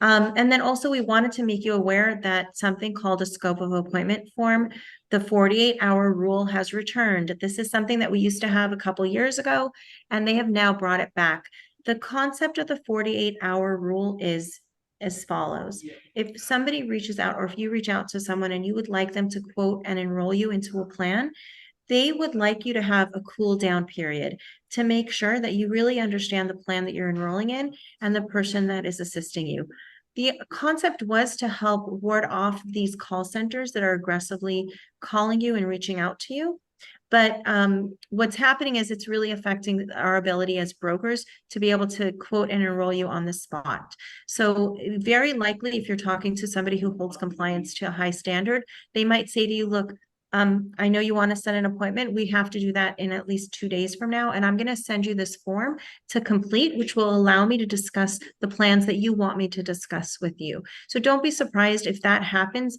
S2: And then also we wanted to make you aware that something called a scope of appointment form, the 48-hour rule, has returned. This is something that we used to have a couple years ago, and they have now brought it back. The concept of the 48-hour rule is as follows. If somebody reaches out, or if you reach out to someone and you would like them to quote and enroll you into a plan, they would like you to have a cool down period to make sure that you really understand the plan that you're enrolling in and the person that is assisting you. The concept was to help ward off these call centers that are aggressively calling you and reaching out to you. But what's happening is it's really affecting our ability as brokers to be able to quote and enroll you on the spot. So very likely, if you're talking to somebody who holds compliance to a high standard, they might say to you, look, I know you want to set an appointment. We have to do that in at least 2 days from now. And I'm going to send you this form to complete, which will allow me to discuss the plans that you want me to discuss with you. So don't be surprised if that happens.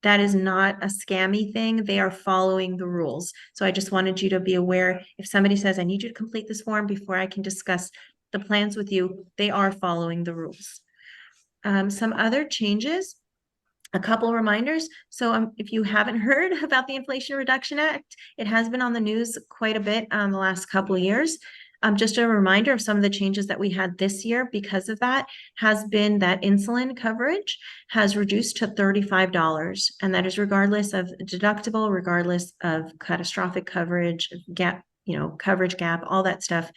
S2: That is not a scammy thing. They are following the rules. So I just wanted you to be aware, if somebody says, I need you to complete this form before I can discuss the plans with you, they are following the rules. Some other changes, a couple reminders. So if you haven't heard about the Inflation Reduction Act, it has been on the news quite a bit the last couple of years. Just a reminder of some of the changes that we had this year because of that has been that insulin coverage has reduced to $35, and that is regardless of deductible, regardless of catastrophic coverage, gap, coverage gap, all that stuff.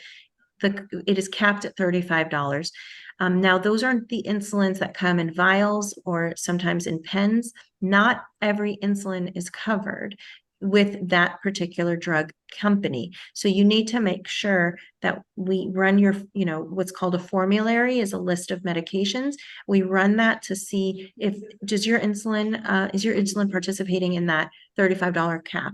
S2: It is capped at $35. Now, those aren't the insulins that come in vials or sometimes in pens. Not every insulin is covered. with that particular drug company. So you need to make sure that we run your, what's called a formulary is a list of medications. We run that to see if, is your insulin participating in that $35 cap?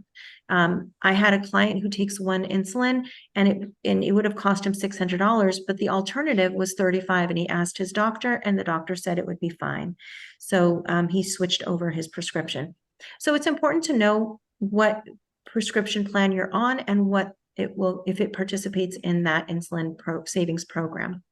S2: I had a client who takes one insulin and it would have cost him $600, but the alternative was $35, and he asked his doctor and the doctor said it would be fine. So he switched over his prescription. So it's important to know what prescription plan you're on and what it will, if it participates in that insulin savings program.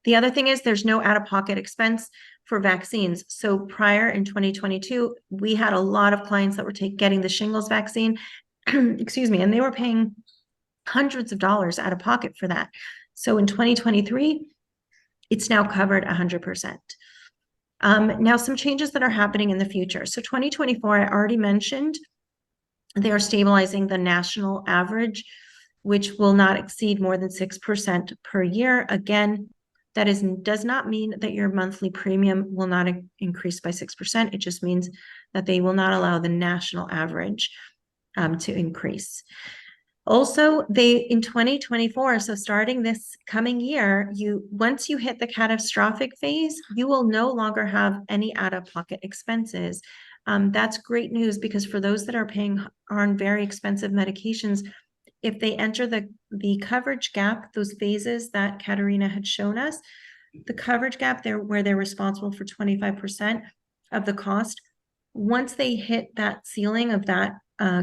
S2: The other thing is there's no out-of-pocket expense for vaccines. So prior in 2022, we had a lot of clients that were getting the shingles vaccine, excuse me, and they were paying hundreds of dollars out of pocket for that. So in 2023, it's now covered 100%. Now, some changes that are happening in the future. So 2024, I already mentioned, they are stabilizing the national average, which will not exceed more than 6% per year. Again, that does not mean that your monthly premium will not increase by 6%. It just means that they will not allow the national average to increase. Also, in 2024, so starting this coming year, once you hit the catastrophic phase, you will no longer have any out-of-pocket expenses. That's great news, because for those that are on very expensive medications, if they enter the coverage gap, those phases that Katerina had shown us, the coverage gap there where they're responsible for 25% of the cost, once they hit that ceiling of that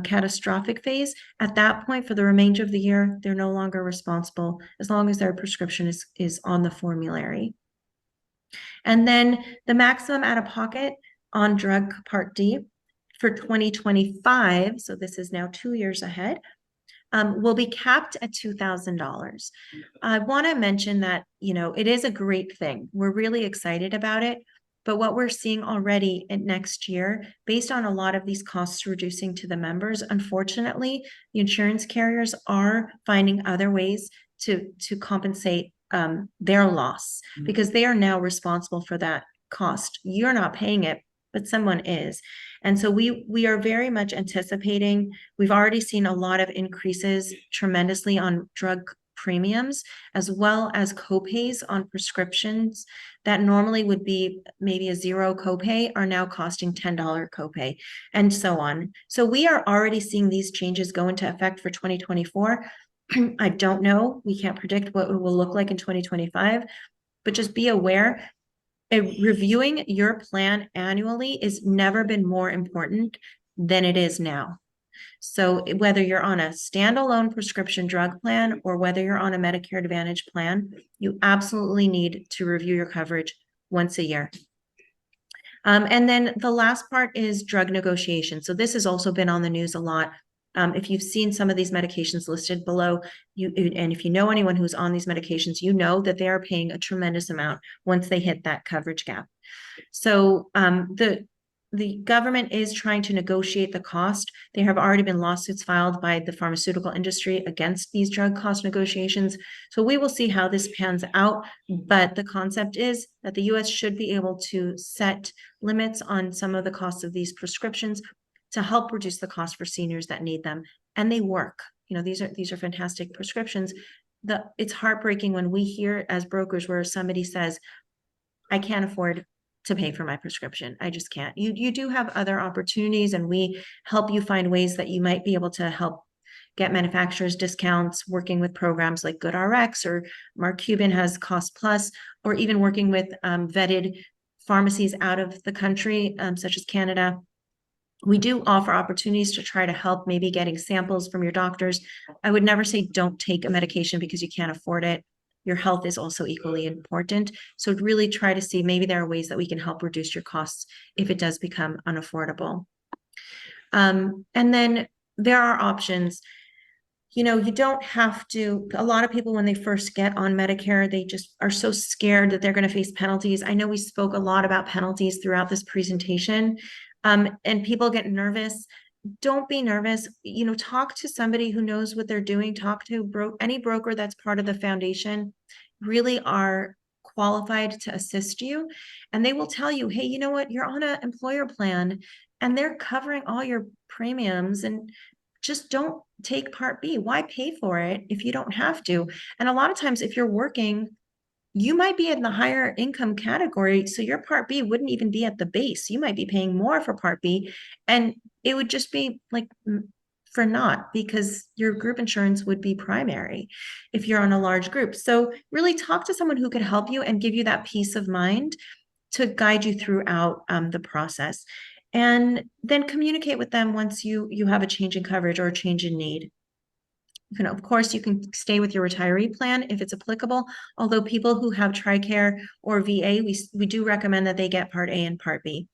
S2: catastrophic phase, at that point for the remainder of the year, they're no longer responsible as long as their prescription is on the formulary. And then the maximum out-of-pocket on drug Part D for 2025, so this is now 2 years ahead, will be capped at $2,000. I want to mention that, it is a great thing. We're really excited about it. But what we're seeing already in next year, based on a lot of these costs reducing to the members, unfortunately, the insurance carriers are finding other ways to compensate their loss, because they are now responsible for that cost. You're not paying it, but someone is. And so we are very much anticipating, we've already seen a lot of increases tremendously on drug premiums, as well as copays on prescriptions that normally would be maybe a $0 copay are now costing $10 copay, and so on. So we are already seeing these changes go into effect for 2024. I don't know, we can't predict what it will look like in 2025, but just be aware, reviewing your plan annually has never been more important than it is now. So whether you're on a standalone prescription drug plan or whether you're on a Medicare Advantage plan, you absolutely need to review your coverage once a year. And then the last part is drug negotiation. So this has also been on the news a lot. If you've seen some of these medications listed below, and if you know anyone who's on these medications, you know that they are paying a tremendous amount once they hit that coverage gap. So the government is trying to negotiate the cost. There have already been lawsuits filed by the pharmaceutical industry against these drug cost negotiations. So we will see how this pans out. But the concept is that the US should be able to set limits on some of the costs of these prescriptions to help reduce the cost for seniors that need them. And they work. These are fantastic prescriptions. It's heartbreaking when we hear as brokers where somebody says, I can't afford to pay for my prescription. I just can't. You do have other opportunities, and we help you find ways that you might be able to help get manufacturers discounts, working with programs like GoodRx, or Mark Cuban has Cost Plus, or even working with vetted pharmacies out of the country, such as Canada. We do offer opportunities to try to help, maybe getting samples from your doctors. I would never say don't take a medication because you can't afford it. Your health is also equally important. So really try to see, maybe there are ways that we can help reduce your costs if it does become unaffordable. And then there are options. You don't have to, a lot of people, when they first get on Medicare, they just are so scared that they're going to face penalties. I know we spoke a lot about penalties throughout this presentation, and people get nervous. Don't be nervous. Talk to somebody who knows what they're doing. Talk to any broker that's part of the foundation, really are qualified to assist you. And they will tell you, hey, you know what? You're on an employer plan and they're covering all your premiums, and just don't take Part B. Why pay for it if you don't have to? And a lot of times if you're working, you might be in the higher income category, so your Part B wouldn't even be at the base. You might be paying more for Part B, and it would just be like for naught, because your group insurance would be primary if you're on a large group. So really talk to someone who could help you and give you that peace of mind to guide you throughout the process. And then communicate with them once you have a change in coverage or a change in need. You can, of course, you can stay with your retiree plan if it's applicable, although people who have TRICARE or VA, we do recommend that they get Part A and Part B.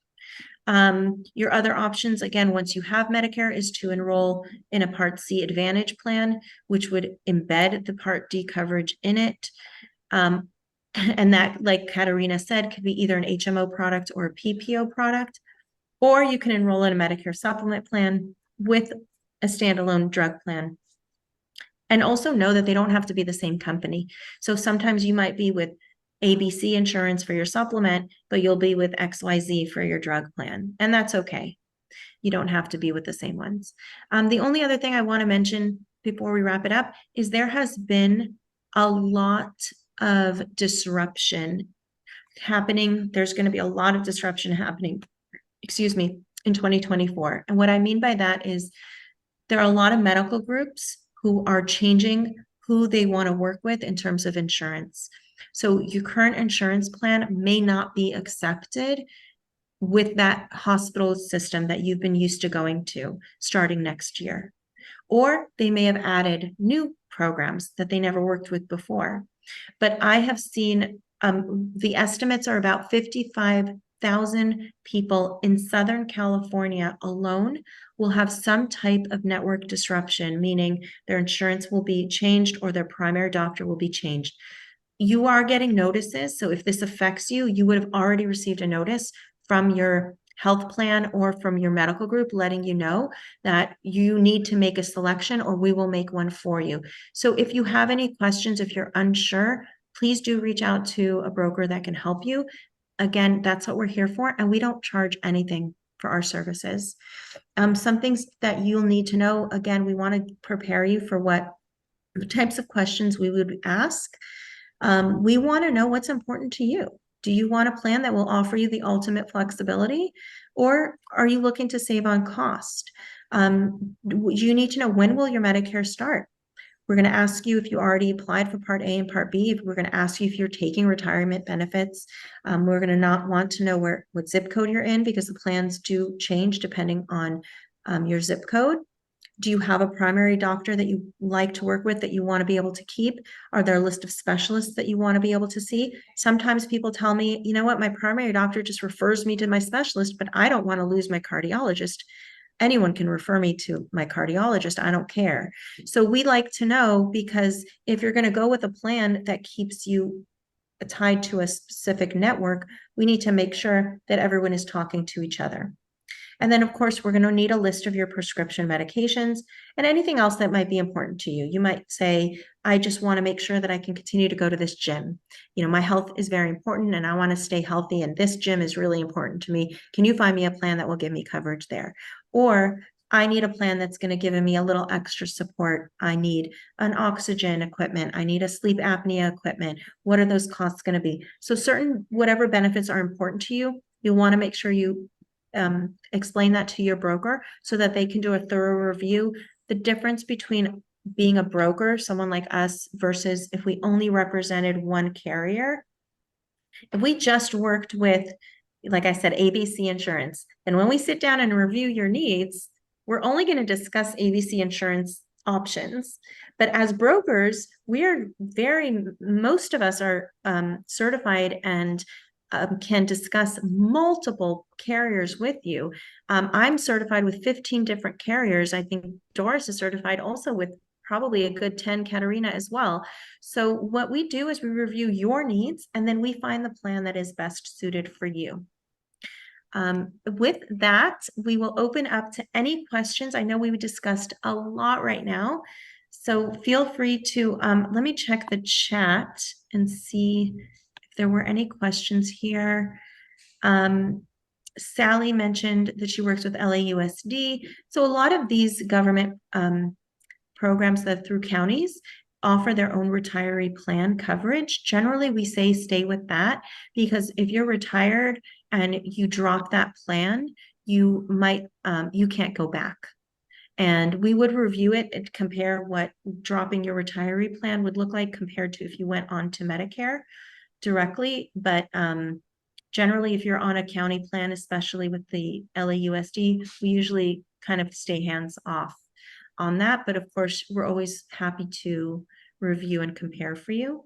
S2: Your other options, again, once you have Medicare, is to enroll in a Part C Advantage plan, which would embed the Part D coverage in it. And that, like Katarina said, could be either an HMO product or a PPO product, or you can enroll in a Medicare supplement plan with a standalone drug plan. And also know that they don't have to be the same company. So sometimes you might be with ABC insurance for your supplement, but you'll be with XYZ for your drug plan. And that's okay. You don't have to be with the same ones. The only other thing I want to mention before we wrap it up is there has been a lot of disruption happening. There's going to be a lot of disruption happening, in 2024. And what I mean by that is there are a lot of medical groups who are changing who they want to work with in terms of insurance. So your current insurance plan may not be accepted with that hospital system that you've been used to going to starting next year. Or they may have added new programs that they never worked with before. But I have seen the estimates are about 55,000 people in Southern California alone will have some type of network disruption, meaning their insurance will be changed or their primary doctor will be changed. You are getting notices. So if this affects you, you would have already received a notice from your health plan or from your medical group letting you know that you need to make a selection, or we will make one for you. So if you have any questions, if you're unsure, please do reach out to a broker that can help you. Again, that's what we're here for, and we don't charge anything for our services. Some things that you'll need to know, again, we want to prepare you for what types of questions we would ask. We want to know what's important to you. Do you want a plan that will offer you the ultimate flexibility, or are you looking to save on cost? You need to know, when will your Medicare start? We're going to ask you if you already applied for Part A and Part B. We're going to ask you if you're taking retirement benefits. We're going to not want to know what zip code you're in, because the plans do change depending on your zip code. Do you have a primary doctor that you like to work with that you want to be able to keep? Are there a list of specialists that you want to be able to see? Sometimes people tell me, you know what, my primary doctor just refers me to my specialist, but I don't want to lose my cardiologist. Anyone can refer me to my cardiologist. I don't care. So we like to know, because if you're going to go with a plan that keeps you tied to a specific network, we need to make sure that everyone is talking to each other. And then, of course, we're going to need a list of your prescription medications and anything else that might be important to you. You might say, I just want to make sure that I can continue to go to this gym. You know, my health is very important and I want to stay healthy, and this gym is really important to me. Can you find me a plan that will give me coverage there? Or I need a plan that's going to give me a little extra support. I need an oxygen equipment. I need a sleep apnea equipment. What are those costs going to be? So whatever benefits are important to you, you'll want to make sure you explain that to your broker so that they can do a thorough review. The difference between being a broker, someone like us, versus if we only represented one carrier, if we just worked with, like I said, ABC insurance, then when we sit down and review your needs, we're only going to discuss ABC insurance options. But as brokers, most of us are certified and can discuss multiple carriers with you. I'm certified with 15 different carriers. I think Doris is certified also with probably a good 10, Katarina as well. So what we do is we review your needs, and then we find the plan that is best suited for you. With that, we will open up to any questions. I know we discussed a lot right now, so feel free to, let me check the chat and see if there were any questions here. Sally mentioned that she works with LAUSD. So a lot of these government programs that through counties offer their own retiree plan coverage. Generally, we say stay with that, because if you're retired and you drop that plan, you might you can't go back. And we would review it and compare what dropping your retiree plan would look like compared to if you went on to Medicare directly. But generally, if you're on a county plan, especially with the LAUSD, we usually kind of stay hands off on that. But of course, we're always happy to review and compare for you.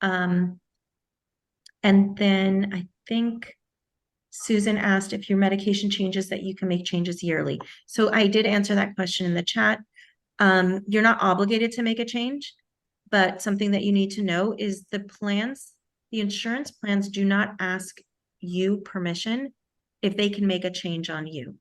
S2: And then I think Susan asked if your medication changes that you can make changes yearly. So I did answer that question in the chat. You're not obligated to make a change, but something that you need to know is the insurance plans do not ask you permission if they can make a change on you.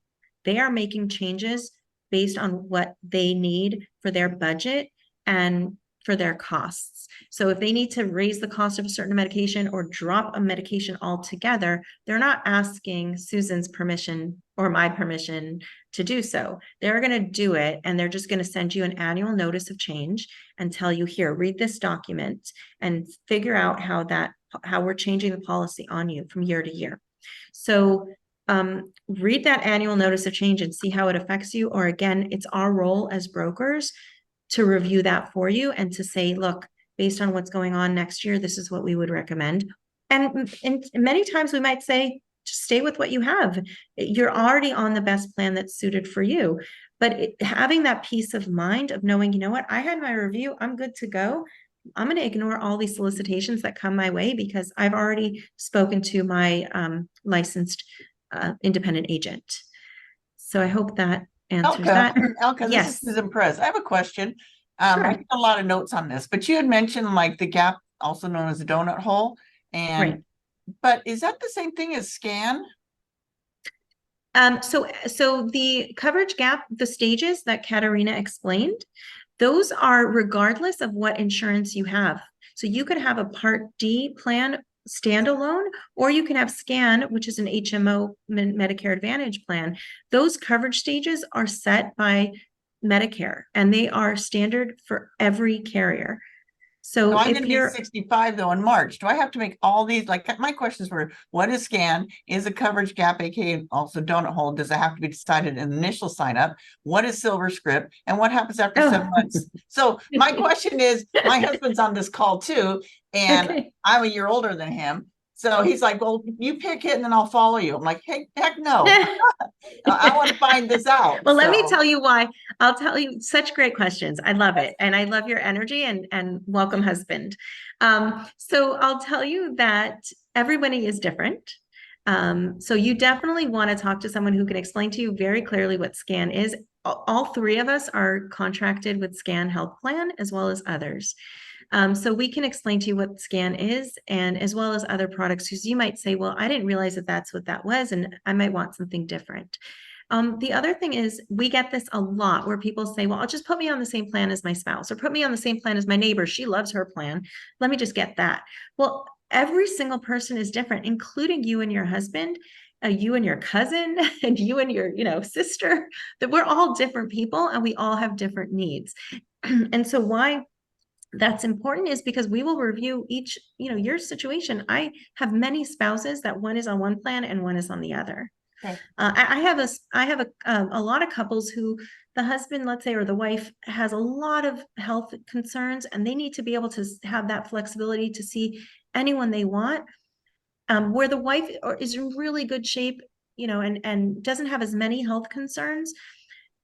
S2: They are making changes based on what they need for their budget and for their costs. So if they need to raise the cost of a certain medication or drop a medication altogether, they're not asking Susan's permission or my permission to do so. They're going to do it, and they're just going to send you an annual notice of change and tell you, here, read this document and figure out how we're changing the policy on you from year to year. So read that annual notice of change and see how it affects you. Or again, it's our role as brokers to review that for you and to say, look, based on what's going on next year, this is what we would recommend. And many times we might say, just stay with what you have. You're already on the best plan that's suited for you. But having that peace of mind of knowing, you know what, I had my review, I'm good to go. I'm going to ignore all these solicitations that come my way because I've already spoken to my licensed independent agent. So I hope that answers that.
S5: Elka, this
S2: Yes.
S5: is Susan Perez. I have a question.
S2: Sure.
S5: I took a lot of notes on this, but you had mentioned like the gap, also known as the donut hole. And
S2: Right.
S5: but is that the same thing as scan?
S2: So the coverage gap, the stages that Katarina explained, those are regardless of what insurance you have. So you could have a Part D plan standalone, or you can have SCAN, which is an HMO Medicare Advantage plan. Those coverage stages are set by Medicare, and they are standard for every carrier. So
S5: I'm
S2: if
S5: going to be
S2: you're
S5: 65 though in March. Do I have to make all these? Like my questions were, what is scan? Is a coverage gap, aka also donut hole? Does it have to be decided in the initial sign up? What is silver script? And what happens after 7 months? So my question is, my husband's on this call too, and
S2: Okay.
S5: I'm a year older than him. So he's like, well, you pick it and then I'll follow you. I'm like, hey, heck no. I want to find this out.
S2: Well, let me tell you why. I'll tell you, such great questions. I love it. And I love your energy, and welcome, husband. So I'll tell you that everybody is different. So you definitely want to talk to someone who can explain to you very clearly what SCAN is. All three of us are contracted with SCAN Health Plan as well as others. So we can explain to you what SCAN is, and as well as other products, because you might say, well, I didn't realize that that's what that was, and I might want something different. The other thing is, we get this a lot where people say, well, I'll just put me on the same plan as my spouse, or put me on the same plan as my neighbor. She loves her plan. Let me just get that. Well, every single person is different, including you and your husband, you and your cousin, and you and your, sister. That we're all different people, and we all have different needs. And so why that's important is because we will review each, your situation. I have many spouses that one is on one plan and one is on the other.
S5: Okay.
S2: I have a lot of couples who the husband, let's say, or the wife has a lot of health concerns, and they need to be able to have that flexibility to see anyone they want. Where the wife is in really good shape, and doesn't have as many health concerns,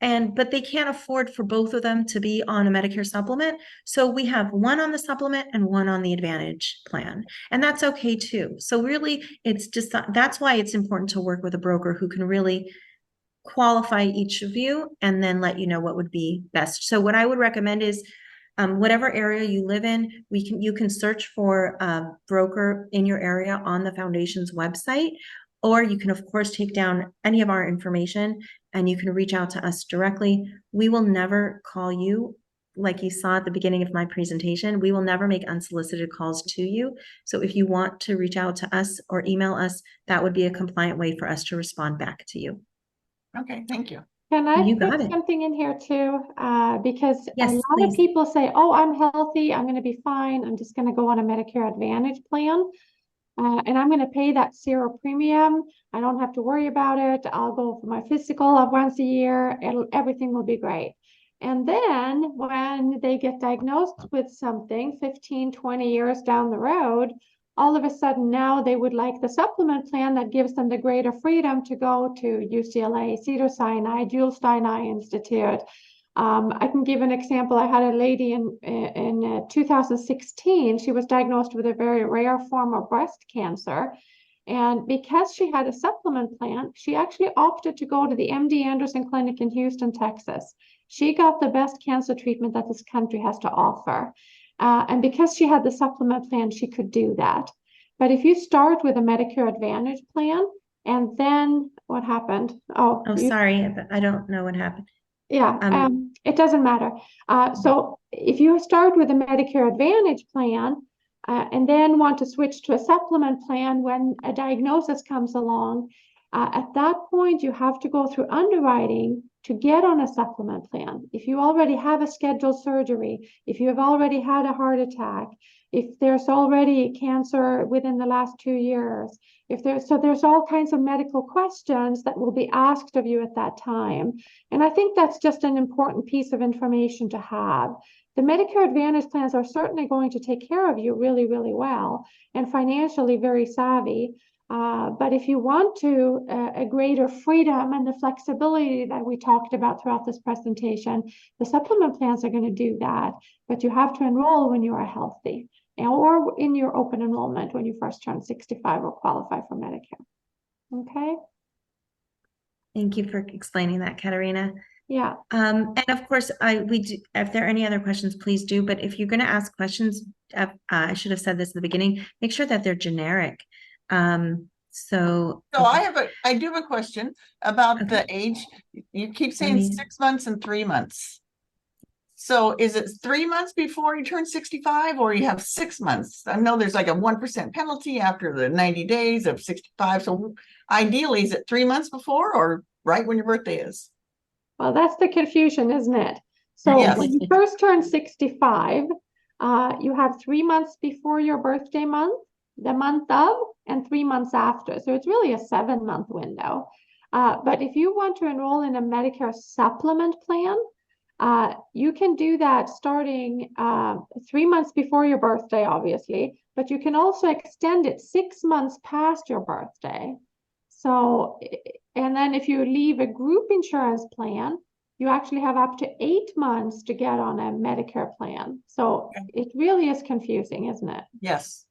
S2: but they can't afford for both of them to be on a Medicare supplement. So we have one on the supplement and one on the Advantage plan. And that's okay too. So really, it's just, that's why it's important to work with a broker who can really qualify each of you and then let you know what would be best. So what I would recommend is, whatever area you live in, you can search for a broker in your area on the foundation's website, or you can, of course, take down any of our information and you can reach out to us directly. We will never call you like you saw at the beginning of my presentation, we will never make unsolicited calls to you. So if you want to reach out to us or email us, that would be a compliant way for us to respond back to you.
S5: Okay, thank you.
S4: Can I
S2: You
S4: put
S2: got it.
S4: something in here too? Because a
S2: Yes,
S4: lot
S2: please.
S4: of people say, oh, I'm healthy, I'm going to be fine, I'm just going to go on a Medicare Advantage plan. And I'm going to pay that zero premium. I don't have to worry about it. I'll go for my physical of once a year. Everything will be great. And then when they get diagnosed with something 15, 20 years down the road, all of a sudden now they would like the supplement plan that gives them the greater freedom to go to UCLA, Cedars-Sinai, Jules Stein Eye Institute. I can give an example. I had a lady in 2016. She was diagnosed with a very rare form of breast cancer. And because she had a supplement plan, she actually opted to go to the MD Anderson Clinic in Houston, Texas. She got the best cancer treatment that this country has to offer. And because she had the supplement plan, she could do that. But if you start with a Medicare Advantage plan, and then what happened?
S2: Oh, sorry, but I don't know what happened.
S4: Yeah, it doesn't matter. So if you start with a Medicare Advantage plan and then want to switch to a supplement plan when a diagnosis comes along, at that point you have to go through underwriting to get on a supplement plan. If you already have a scheduled surgery, if you have already had a heart attack, if there's already cancer within the last 2 years, there's all kinds of medical questions that will be asked of you at that time. And I think that's just an important piece of information to have. The Medicare Advantage plans are certainly going to take care of you really, really well and financially very savvy. But if you want to a greater freedom and the flexibility that we talked about throughout this presentation, the supplement plans are going to do that. But you have to enroll when you are healthy or in your open enrollment when you first turn 65 or qualify for Medicare. Okay.
S2: Thank you for explaining that, Katarina.
S4: Yeah.
S2: And of course, we do, if there are any other questions, please do. But if you're going to ask questions, I should have said this at the beginning, make sure that they're generic. So
S5: I do have a question about the age. You keep saying 6 months and 3 months. So is it 3 months before you turn 65 or you have 6 months? I know there's like a 1% penalty after the 90 days of 65. So ideally, is it 3 months before or right when your birthday is?
S4: Well, that's the confusion, isn't it? So
S5: Yes.
S4: when you first turn 65, you have 3 months before your birthday month, the month of, and 3 months after. So it's really a 7-month window. But if you want to enroll in a Medicare supplement plan, you can do that starting 3 months before your birthday, obviously, but you can also extend it 6 months past your birthday. So, and then if you leave a group insurance plan, you actually have up to 8 months to get on a Medicare plan. So it really is confusing, isn't it?
S5: Yes.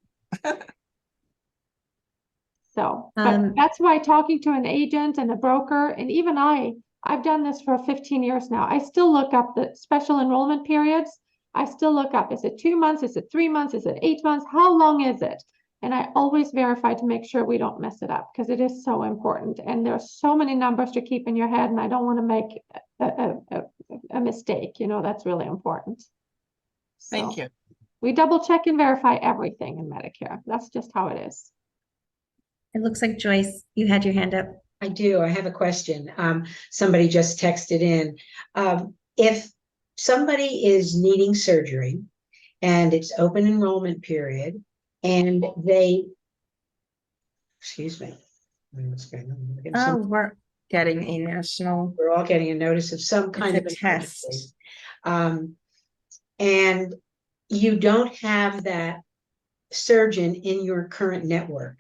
S4: So, but that's why talking to an agent and a broker, and even I've done this for 15 years now. I still look up the special enrollment periods. I still look up, is it 2 months? Is it 3 months? Is it 8 months? How long is it? And I always verify to make sure we don't mess it up because it is so important. And there's so many numbers to keep in your head, and I don't want to make a mistake. You know, that's really important. So
S5: thank you.
S4: We double check and verify everything in Medicare. That's just how it is.
S2: It looks like Joyce, you had your hand up.
S6: I do. I have a question. Somebody just texted in. If somebody is needing surgery and it's open enrollment period and they, excuse me. What's going on?
S2: We're getting a national.
S6: We're all getting a notice of some kind of
S2: a test.
S6: And you don't have that surgeon in your current network.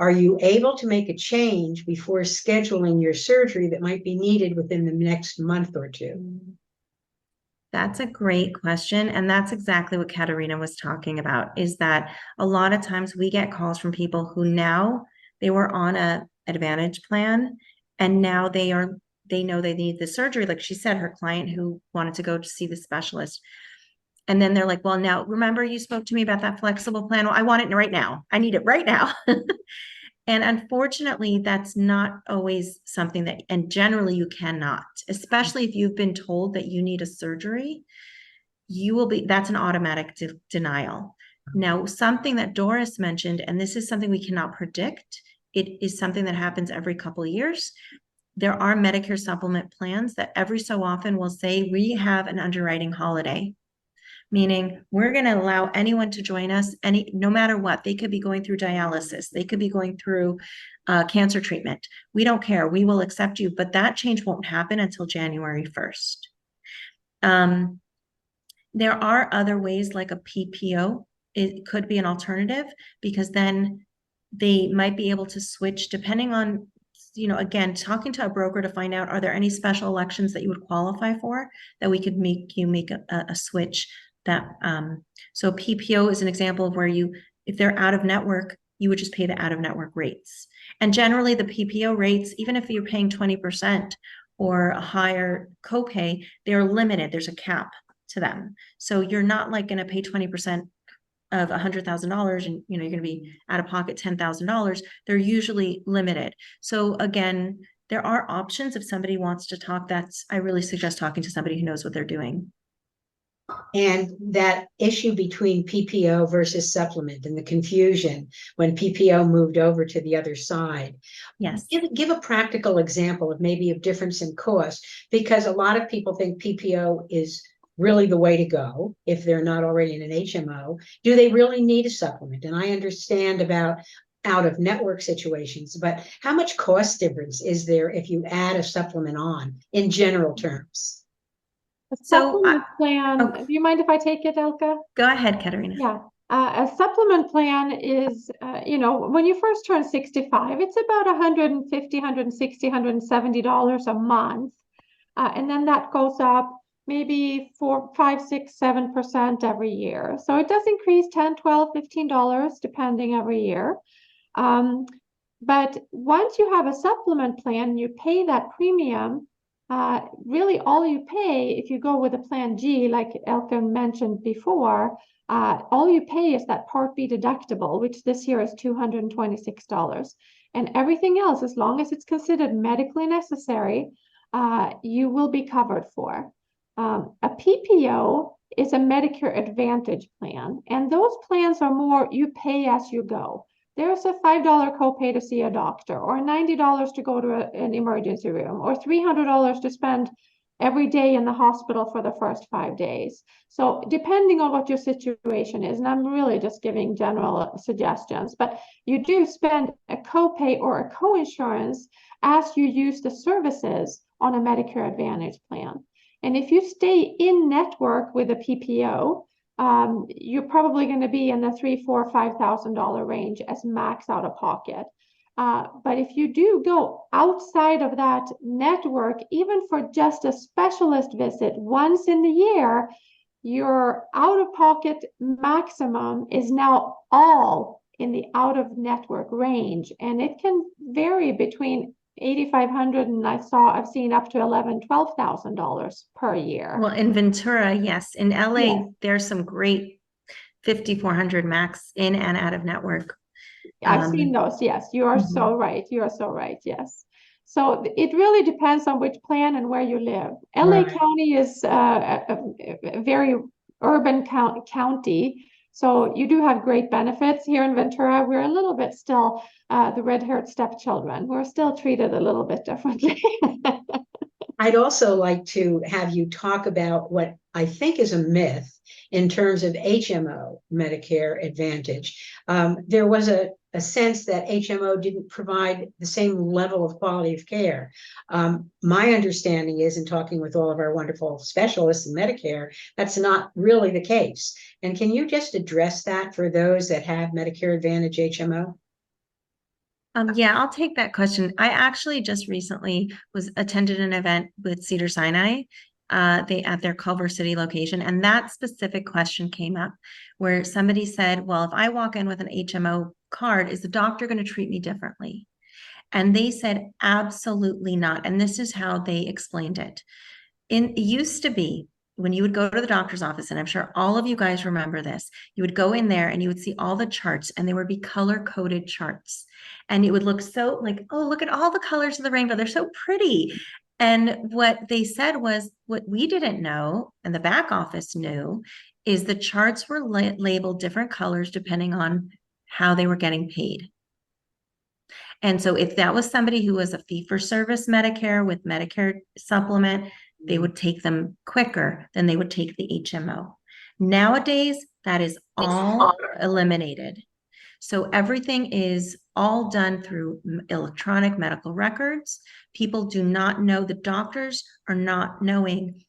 S6: Are you able to make a change before scheduling your surgery that might be needed within the next month or two?
S2: That's a great question. And that's exactly what Katarina was talking about, is that a lot of times we get calls from people who now they were on a Advantage plan and now they know they need the surgery. Like she said, her client who wanted to go to see the specialist. And then they're like, well, now remember you spoke to me about that flexible plan. Well, I want it right now. I need it right now. And unfortunately, that's not always something that, and generally you cannot, especially if you've been told that you need a surgery. that's an automatic denial. Now, something that Doris mentioned, and this is something we cannot predict, it is something that happens every couple of years. There are Medicare supplement plans that every so often will say, we have an underwriting holiday, meaning we're going to allow anyone to join us, no matter what. They could be going through dialysis, they could be going through cancer treatment. We don't care. We will accept you, but that change won't happen until January 1st. There are other ways, like a PPO. It could be an alternative, because then they might be able to switch depending on, again, talking to a broker to find out, are there any special elections that you would qualify for that we could make a switch that, so PPO is an example of where if they're out of network, you would just pay the out of network rates. And generally the PPO rates, even if you're paying 20% or a higher copay, they're limited. There's a cap to them. So you're not like going to pay 20% of $100,000 and you're going to be out of pocket $10,000. They're usually limited. So again, there are options. If somebody wants to talk, I really suggest talking to somebody who knows what they're doing.
S6: And that issue between PPO versus supplement and the confusion when PPO moved over to the other side.
S2: Yes.
S6: Give a practical example of maybe a difference in cost, because a lot of people think PPO is really the way to go if they're not already in an HMO. Do they really need a supplement? And I understand about out of network situations, but how much cost difference is there if you add a supplement on in general terms?
S4: A supplement plan, do you mind if I take it, Elka?
S2: Go ahead, Katerina.
S4: Yeah. A supplement plan is, when you first turn 65, it's about $150, $160, $170 a month. And then that goes up maybe 4, 5, 6, 7% every year. So it does increase $10, $12, $15 depending every year. But once you have a supplement plan, you pay that premium. Really all you pay if you go with a plan G, like Elka mentioned before, all you pay is that Part B deductible, which this year is $226. And everything else, as long as it's considered medically necessary, you will be covered for. A PPO is a Medicare Advantage plan, and those plans are more you pay as you go. There's a $5 copay to see a doctor, or $90 to go to an emergency room, or $300 to spend every day in the hospital for the first 5 days. So depending on what your situation is, and I'm really just giving general suggestions, but you do spend a copay or a coinsurance as you use the services on a Medicare Advantage plan. And if you stay in network with a PPO, you're probably going to be in the $3,000, $4,000, $5,000 range as max out of pocket. But if you do go outside of that network, even for just a specialist visit once in the year, your out of pocket maximum is now all in the out of network range. And it can vary between $8,500 and I've seen up to $11,000, $12,000 per year.
S2: Well, in Ventura, yes. In LA,
S4: Yes.
S2: There's some great 5,400 max in and out of network.
S4: I've seen those. Yes, you are so right. You are so right. Yes. So it really depends on which plan and where you live. LA
S6: Right.
S4: County is a very urban county. So you do have great benefits. Here in Ventura, we're a little bit still the red-haired stepchildren. We're still treated a little bit differently.
S6: I'd also like to have you talk about what I think is a myth in terms of HMO Medicare Advantage. There was a sense that HMO didn't provide the same level of quality of care. My understanding is, in talking with all of our wonderful specialists in Medicare, that's not really the case. And can you just address that for those that have Medicare Advantage HMO?
S2: Yeah, I'll take that question. I actually just recently attended an event with Cedars-Sinai, at their Culver City location, and that specific question came up where somebody said, well, if I walk in with an HMO card, is the doctor going to treat me differently? And they said, absolutely not. And this is how they explained it. It used to be when you would go to the doctor's office, and I'm sure all of you guys remember this, you would go in there and you would see all the charts, and they would be color-coded charts. And it would look so like, oh, look at all the colors of the rainbow. They're so pretty. And what they said was, what we didn't know, and the back office knew, is the charts were labeled different colors depending on how they were getting paid. And so if that was somebody who was a fee-for-service Medicare with Medicare supplement, they would take them quicker than they would take the HMO. Nowadays, that is all eliminated. So everything is all done through electronic medical records. People do not know, the doctors are not knowing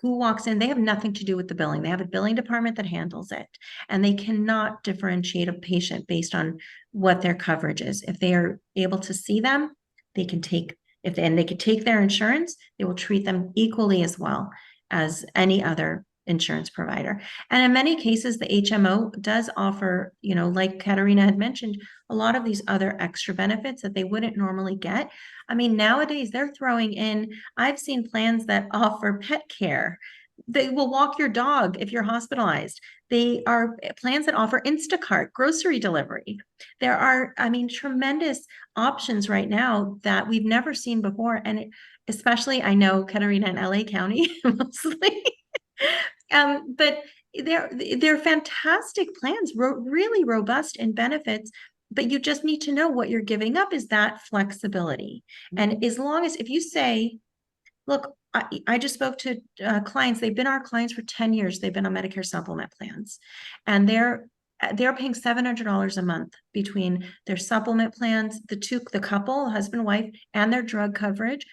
S2: who walks in. They have nothing to do with the billing. They have a billing department that handles it, and they cannot differentiate a patient based on what their coverage is. If they are able to see them, they can take, and they could take their insurance, they will treat them equally as well as any other insurance provider. And in many cases, the HMO does offer, like Katerina had mentioned, a lot of these other extra benefits that they wouldn't normally get. I mean, nowadays they're throwing in, I've seen plans that offer pet care. They will walk your dog if you're hospitalized. They are plans that offer Instacart grocery delivery. There are, I mean, tremendous options right now that we've never seen before. And especially, I know Katerina in LA County mostly. But they're fantastic plans, really robust in benefits, but you just need to know what you're giving up is that flexibility. And as long as, if you say, look, I just spoke to clients, they've been our clients for 10 years, they've been on Medicare supplement plans, and they're paying $700 a month between their supplement plans, the couple, husband, wife, and their drug coverage.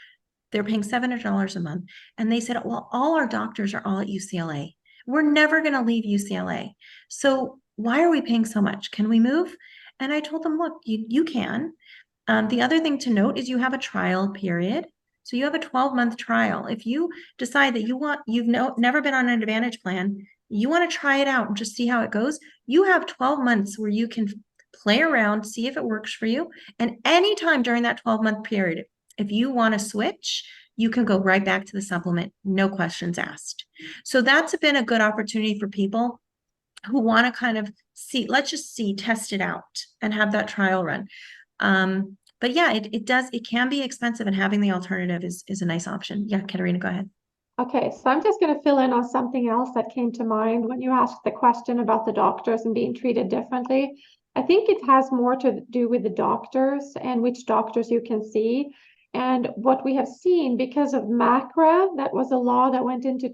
S2: They're paying $700 a month. And they said, well, all our doctors are all at UCLA. We're never going to leave UCLA. So why are we paying so much? Can we move? And I told them, look, you can. The other thing to note is you have a trial period. So you have a 12-month trial. If you decide that you've never been on an Advantage plan, you want to try it out and just see how it goes, you have 12 months where you can play around, see if it works for you. And anytime during that 12-month period, if you want to switch, you can go right back to the supplement, no questions asked. So that's been a good opportunity for people who want to kind of see, let's just see, test it out and have that trial run. But yeah, it can be expensive, and having the alternative is a nice option. Yeah, Katerina, go ahead.
S4: Okay, so I'm just going to fill in on something else that came to mind when you asked the question about the doctors and being treated differently. I think it has more to do with the doctors and which doctors you can see. And what we have seen because of MACRA, that was a law that went into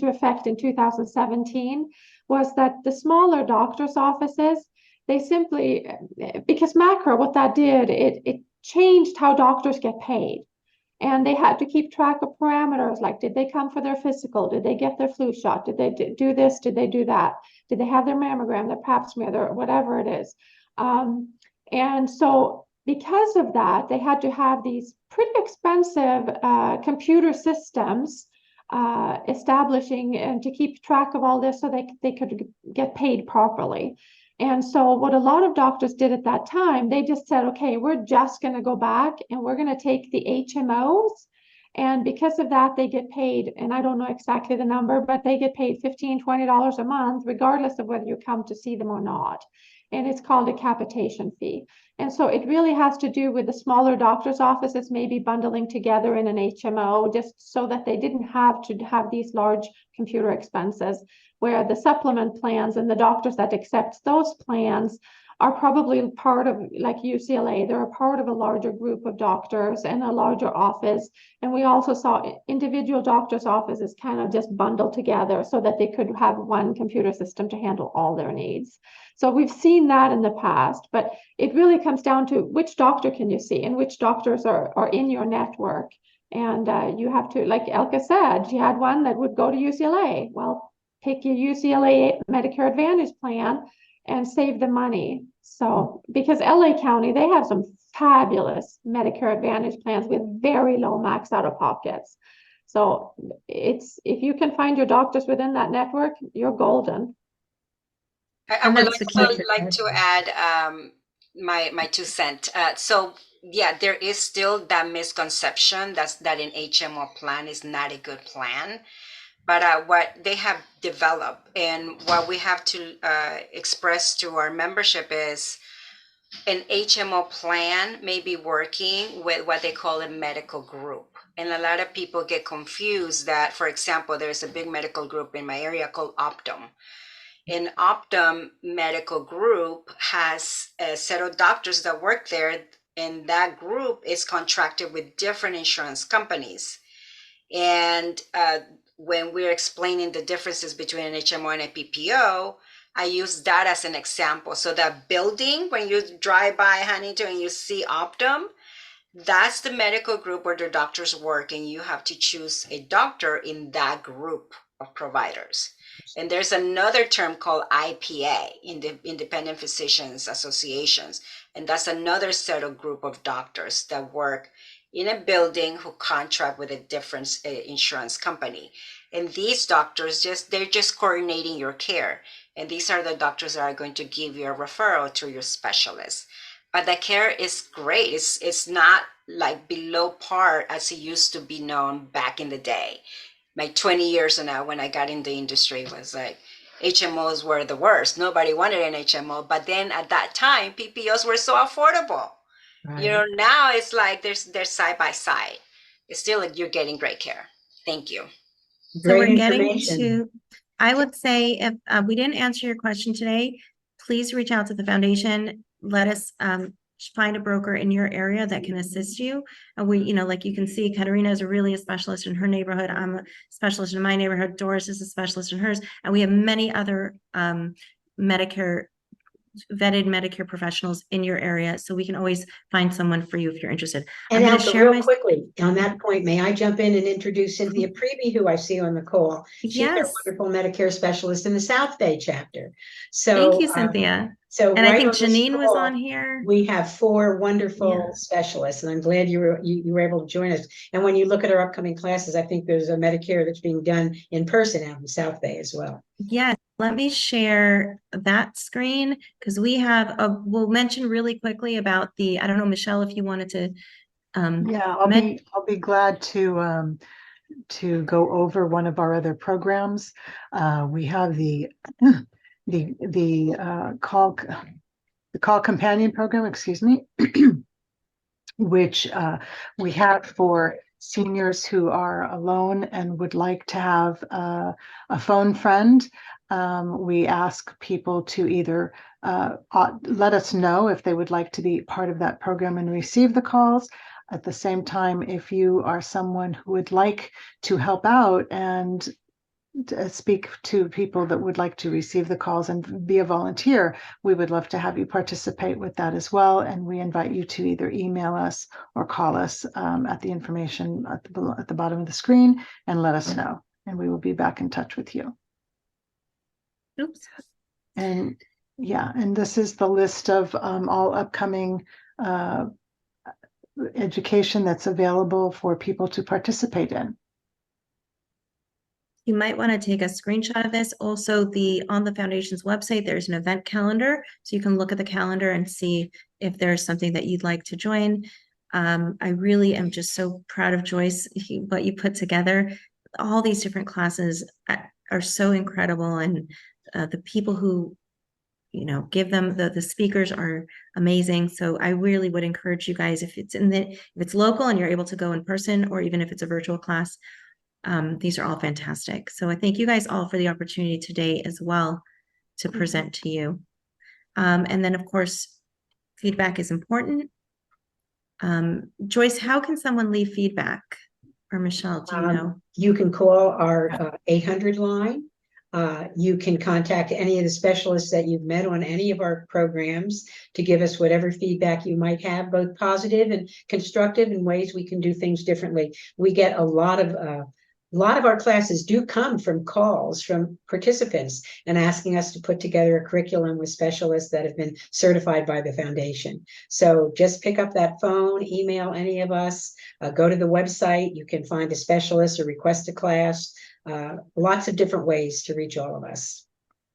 S4: effect in 2017, was that the smaller doctors' offices, they simply, because MACRA, what that did, it changed how doctors get paid. And they had to keep track of parameters like, did they come for their physical? Did they get their flu shot? Did they do this? Did they do that? Did they have their mammogram, their pap smear, their whatever it is? And so because of that, they had to have these pretty expensive computer systems establishing and to keep track of all this so they could get paid properly. And so what a lot of doctors did at that time, they just said, okay, we're just going to go back and we're going to take the HMOs. And because of that, they get paid, and I don't know exactly the number, but they get paid $15, $20 a month, regardless of whether you come to see them or not. And it's called a capitation fee. And so it really has to do with the smaller doctor's offices maybe bundling together in an HMO just so that they didn't have to have these large computer expenses, where the supplement plans and the doctors that accept those plans are probably part of, like UCLA, they're a part of a larger group of doctors and a larger office. And we also saw individual doctors' offices kind of just bundled together so that they could have one computer system to handle all their needs. So we've seen that in the past, but it really comes down to which doctor can you see and which doctors are in your network. And you have to, like Elka said, she had one that would go to UCLA. Well, pick your UCLA Medicare Advantage plan and save the money. So, because LA County, they have some fabulous Medicare Advantage plans with very low max out of pockets. So it's, if you can find your doctors within that network, you're golden.
S3: I would also like to add my 2 cents. So yeah, there is still that misconception that an HMO plan is not a good plan. But what they have developed and what we have to express to our membership is an HMO plan may be working with what they call a medical group. And a lot of people get confused that, for example, there's a big medical group in my area called Optum. An Optum medical group has a set of doctors that work there, and that group is contracted with different insurance companies. And when we're explaining the differences between an HMO and a PPO, I use that as an example. So that building, when you drive by Huntington and you see Optum, that's the medical group where the doctors work, and you have to choose a doctor in that group of providers. And there's another term called IPA, in the Independent Physicians Associations, and that's another set of group of doctors that work in a building who contract with a different insurance company. And these doctors they're just coordinating your care. And these are the doctors that are going to give you a referral to your specialist. But the care is great. It's not like below par as it used to be known back in the day. Like 20 years ago, when I got in the industry, it was like HMOs were the worst. Nobody wanted an HMO. But then at that time, PPOs were so affordable.
S1: Right.
S3: You know, now it's like they're side by side. It's still like you're getting great care. Thank you.
S2: So
S6: Great
S2: we're getting
S6: information.
S2: to, I would say if we didn't answer your question today, please reach out to the foundation. Let us find a broker in your area that can assist you. And we, you know, like you can see, Katerina is really a specialist in her neighborhood. I'm a specialist in my neighborhood. Doris is a specialist in hers. And we have many other vetted Medicare professionals in your area. So we can always find someone for you if you're interested.
S6: And
S2: I'm going
S6: Alka,
S2: to share
S6: real quickly, on that point, may I jump in and introduce Cynthia Preby, who I see on the call? She's our
S2: Yes.
S6: wonderful Medicare specialist in the South Bay chapter. So,
S2: Thank you, Cynthia.
S6: So
S2: And I
S6: right
S2: think
S6: on this
S2: Janine was
S6: call,
S2: on here.
S6: we have 4 wonderful
S2: Yeah.
S6: specialists, and I'm glad you were able to join us. And when you look at our upcoming classes, I think there's a Medicare that's being done in person out in South Bay as well.
S2: Yes, let me share that screen because we have we'll mention really quickly about I don't know, Michelle, if you wanted to.
S1: Yeah, I'll be glad to go over one of our other programs. We have the call companion program, excuse me, which we have for seniors who are alone and would like to have a phone friend. We ask people to either let us know if they would like to be part of that program and receive the calls. At the same time, if you are someone who would like to help out and speak to people that would like to receive the calls and be a volunteer, we would love to have you participate with that as well. And we invite you to either email us or call us at the information at the bottom of the screen and let us know. And we will be back in touch with you.
S2: Oops.
S1: And yeah, and this is the list of all upcoming education that's available for people to participate in.
S2: You might want to take a screenshot of this. Also, on the foundation's website, there's an event calendar, so you can look at the calendar and see if there's something that you'd like to join. I really am just so proud of Joyce, what you put together. All these different classes are so incredible, and the people who give them the speakers are amazing. So I really would encourage you guys, if it's local and you're able to go in person, or even if it's a virtual class, these are all fantastic. So I thank you guys all for the opportunity today as well to present to you. And then of course, feedback is important. Joyce, how can someone leave feedback? Or Michelle, do you know?
S6: You can call our 800 line. You can contact any of the specialists that you've met on any of our programs to give us whatever feedback you might have, both positive and constructive, in ways we can do things differently. We get a lot of our classes do come from calls from participants and asking us to put together a curriculum with specialists that have been certified by the foundation. So just pick up that phone, email any of us, go to the website. You can find a specialist or request a class. Lots of different ways to reach all of us.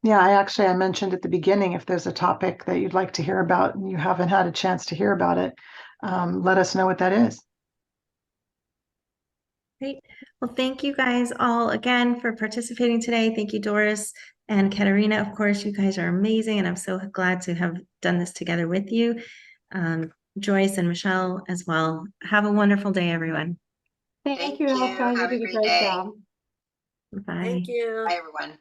S1: Yeah, I mentioned at the beginning, if there's a topic that you'd like to hear about and you haven't had a chance to hear about it, let us know what that is.
S2: Great. Well, thank you guys all again for participating today. Thank you, Doris and Katerina. Of course, you guys are amazing, and I'm so glad to have done this together with you. Joyce and Michelle as well. Have a wonderful day, everyone.
S4: Thank
S3: Thank
S4: you,
S3: you.
S4: Elka. You
S3: Have a
S4: did a
S3: great
S4: great
S3: day.
S4: job.
S2: Bye.
S7: Thank you.
S3: Bye, everyone.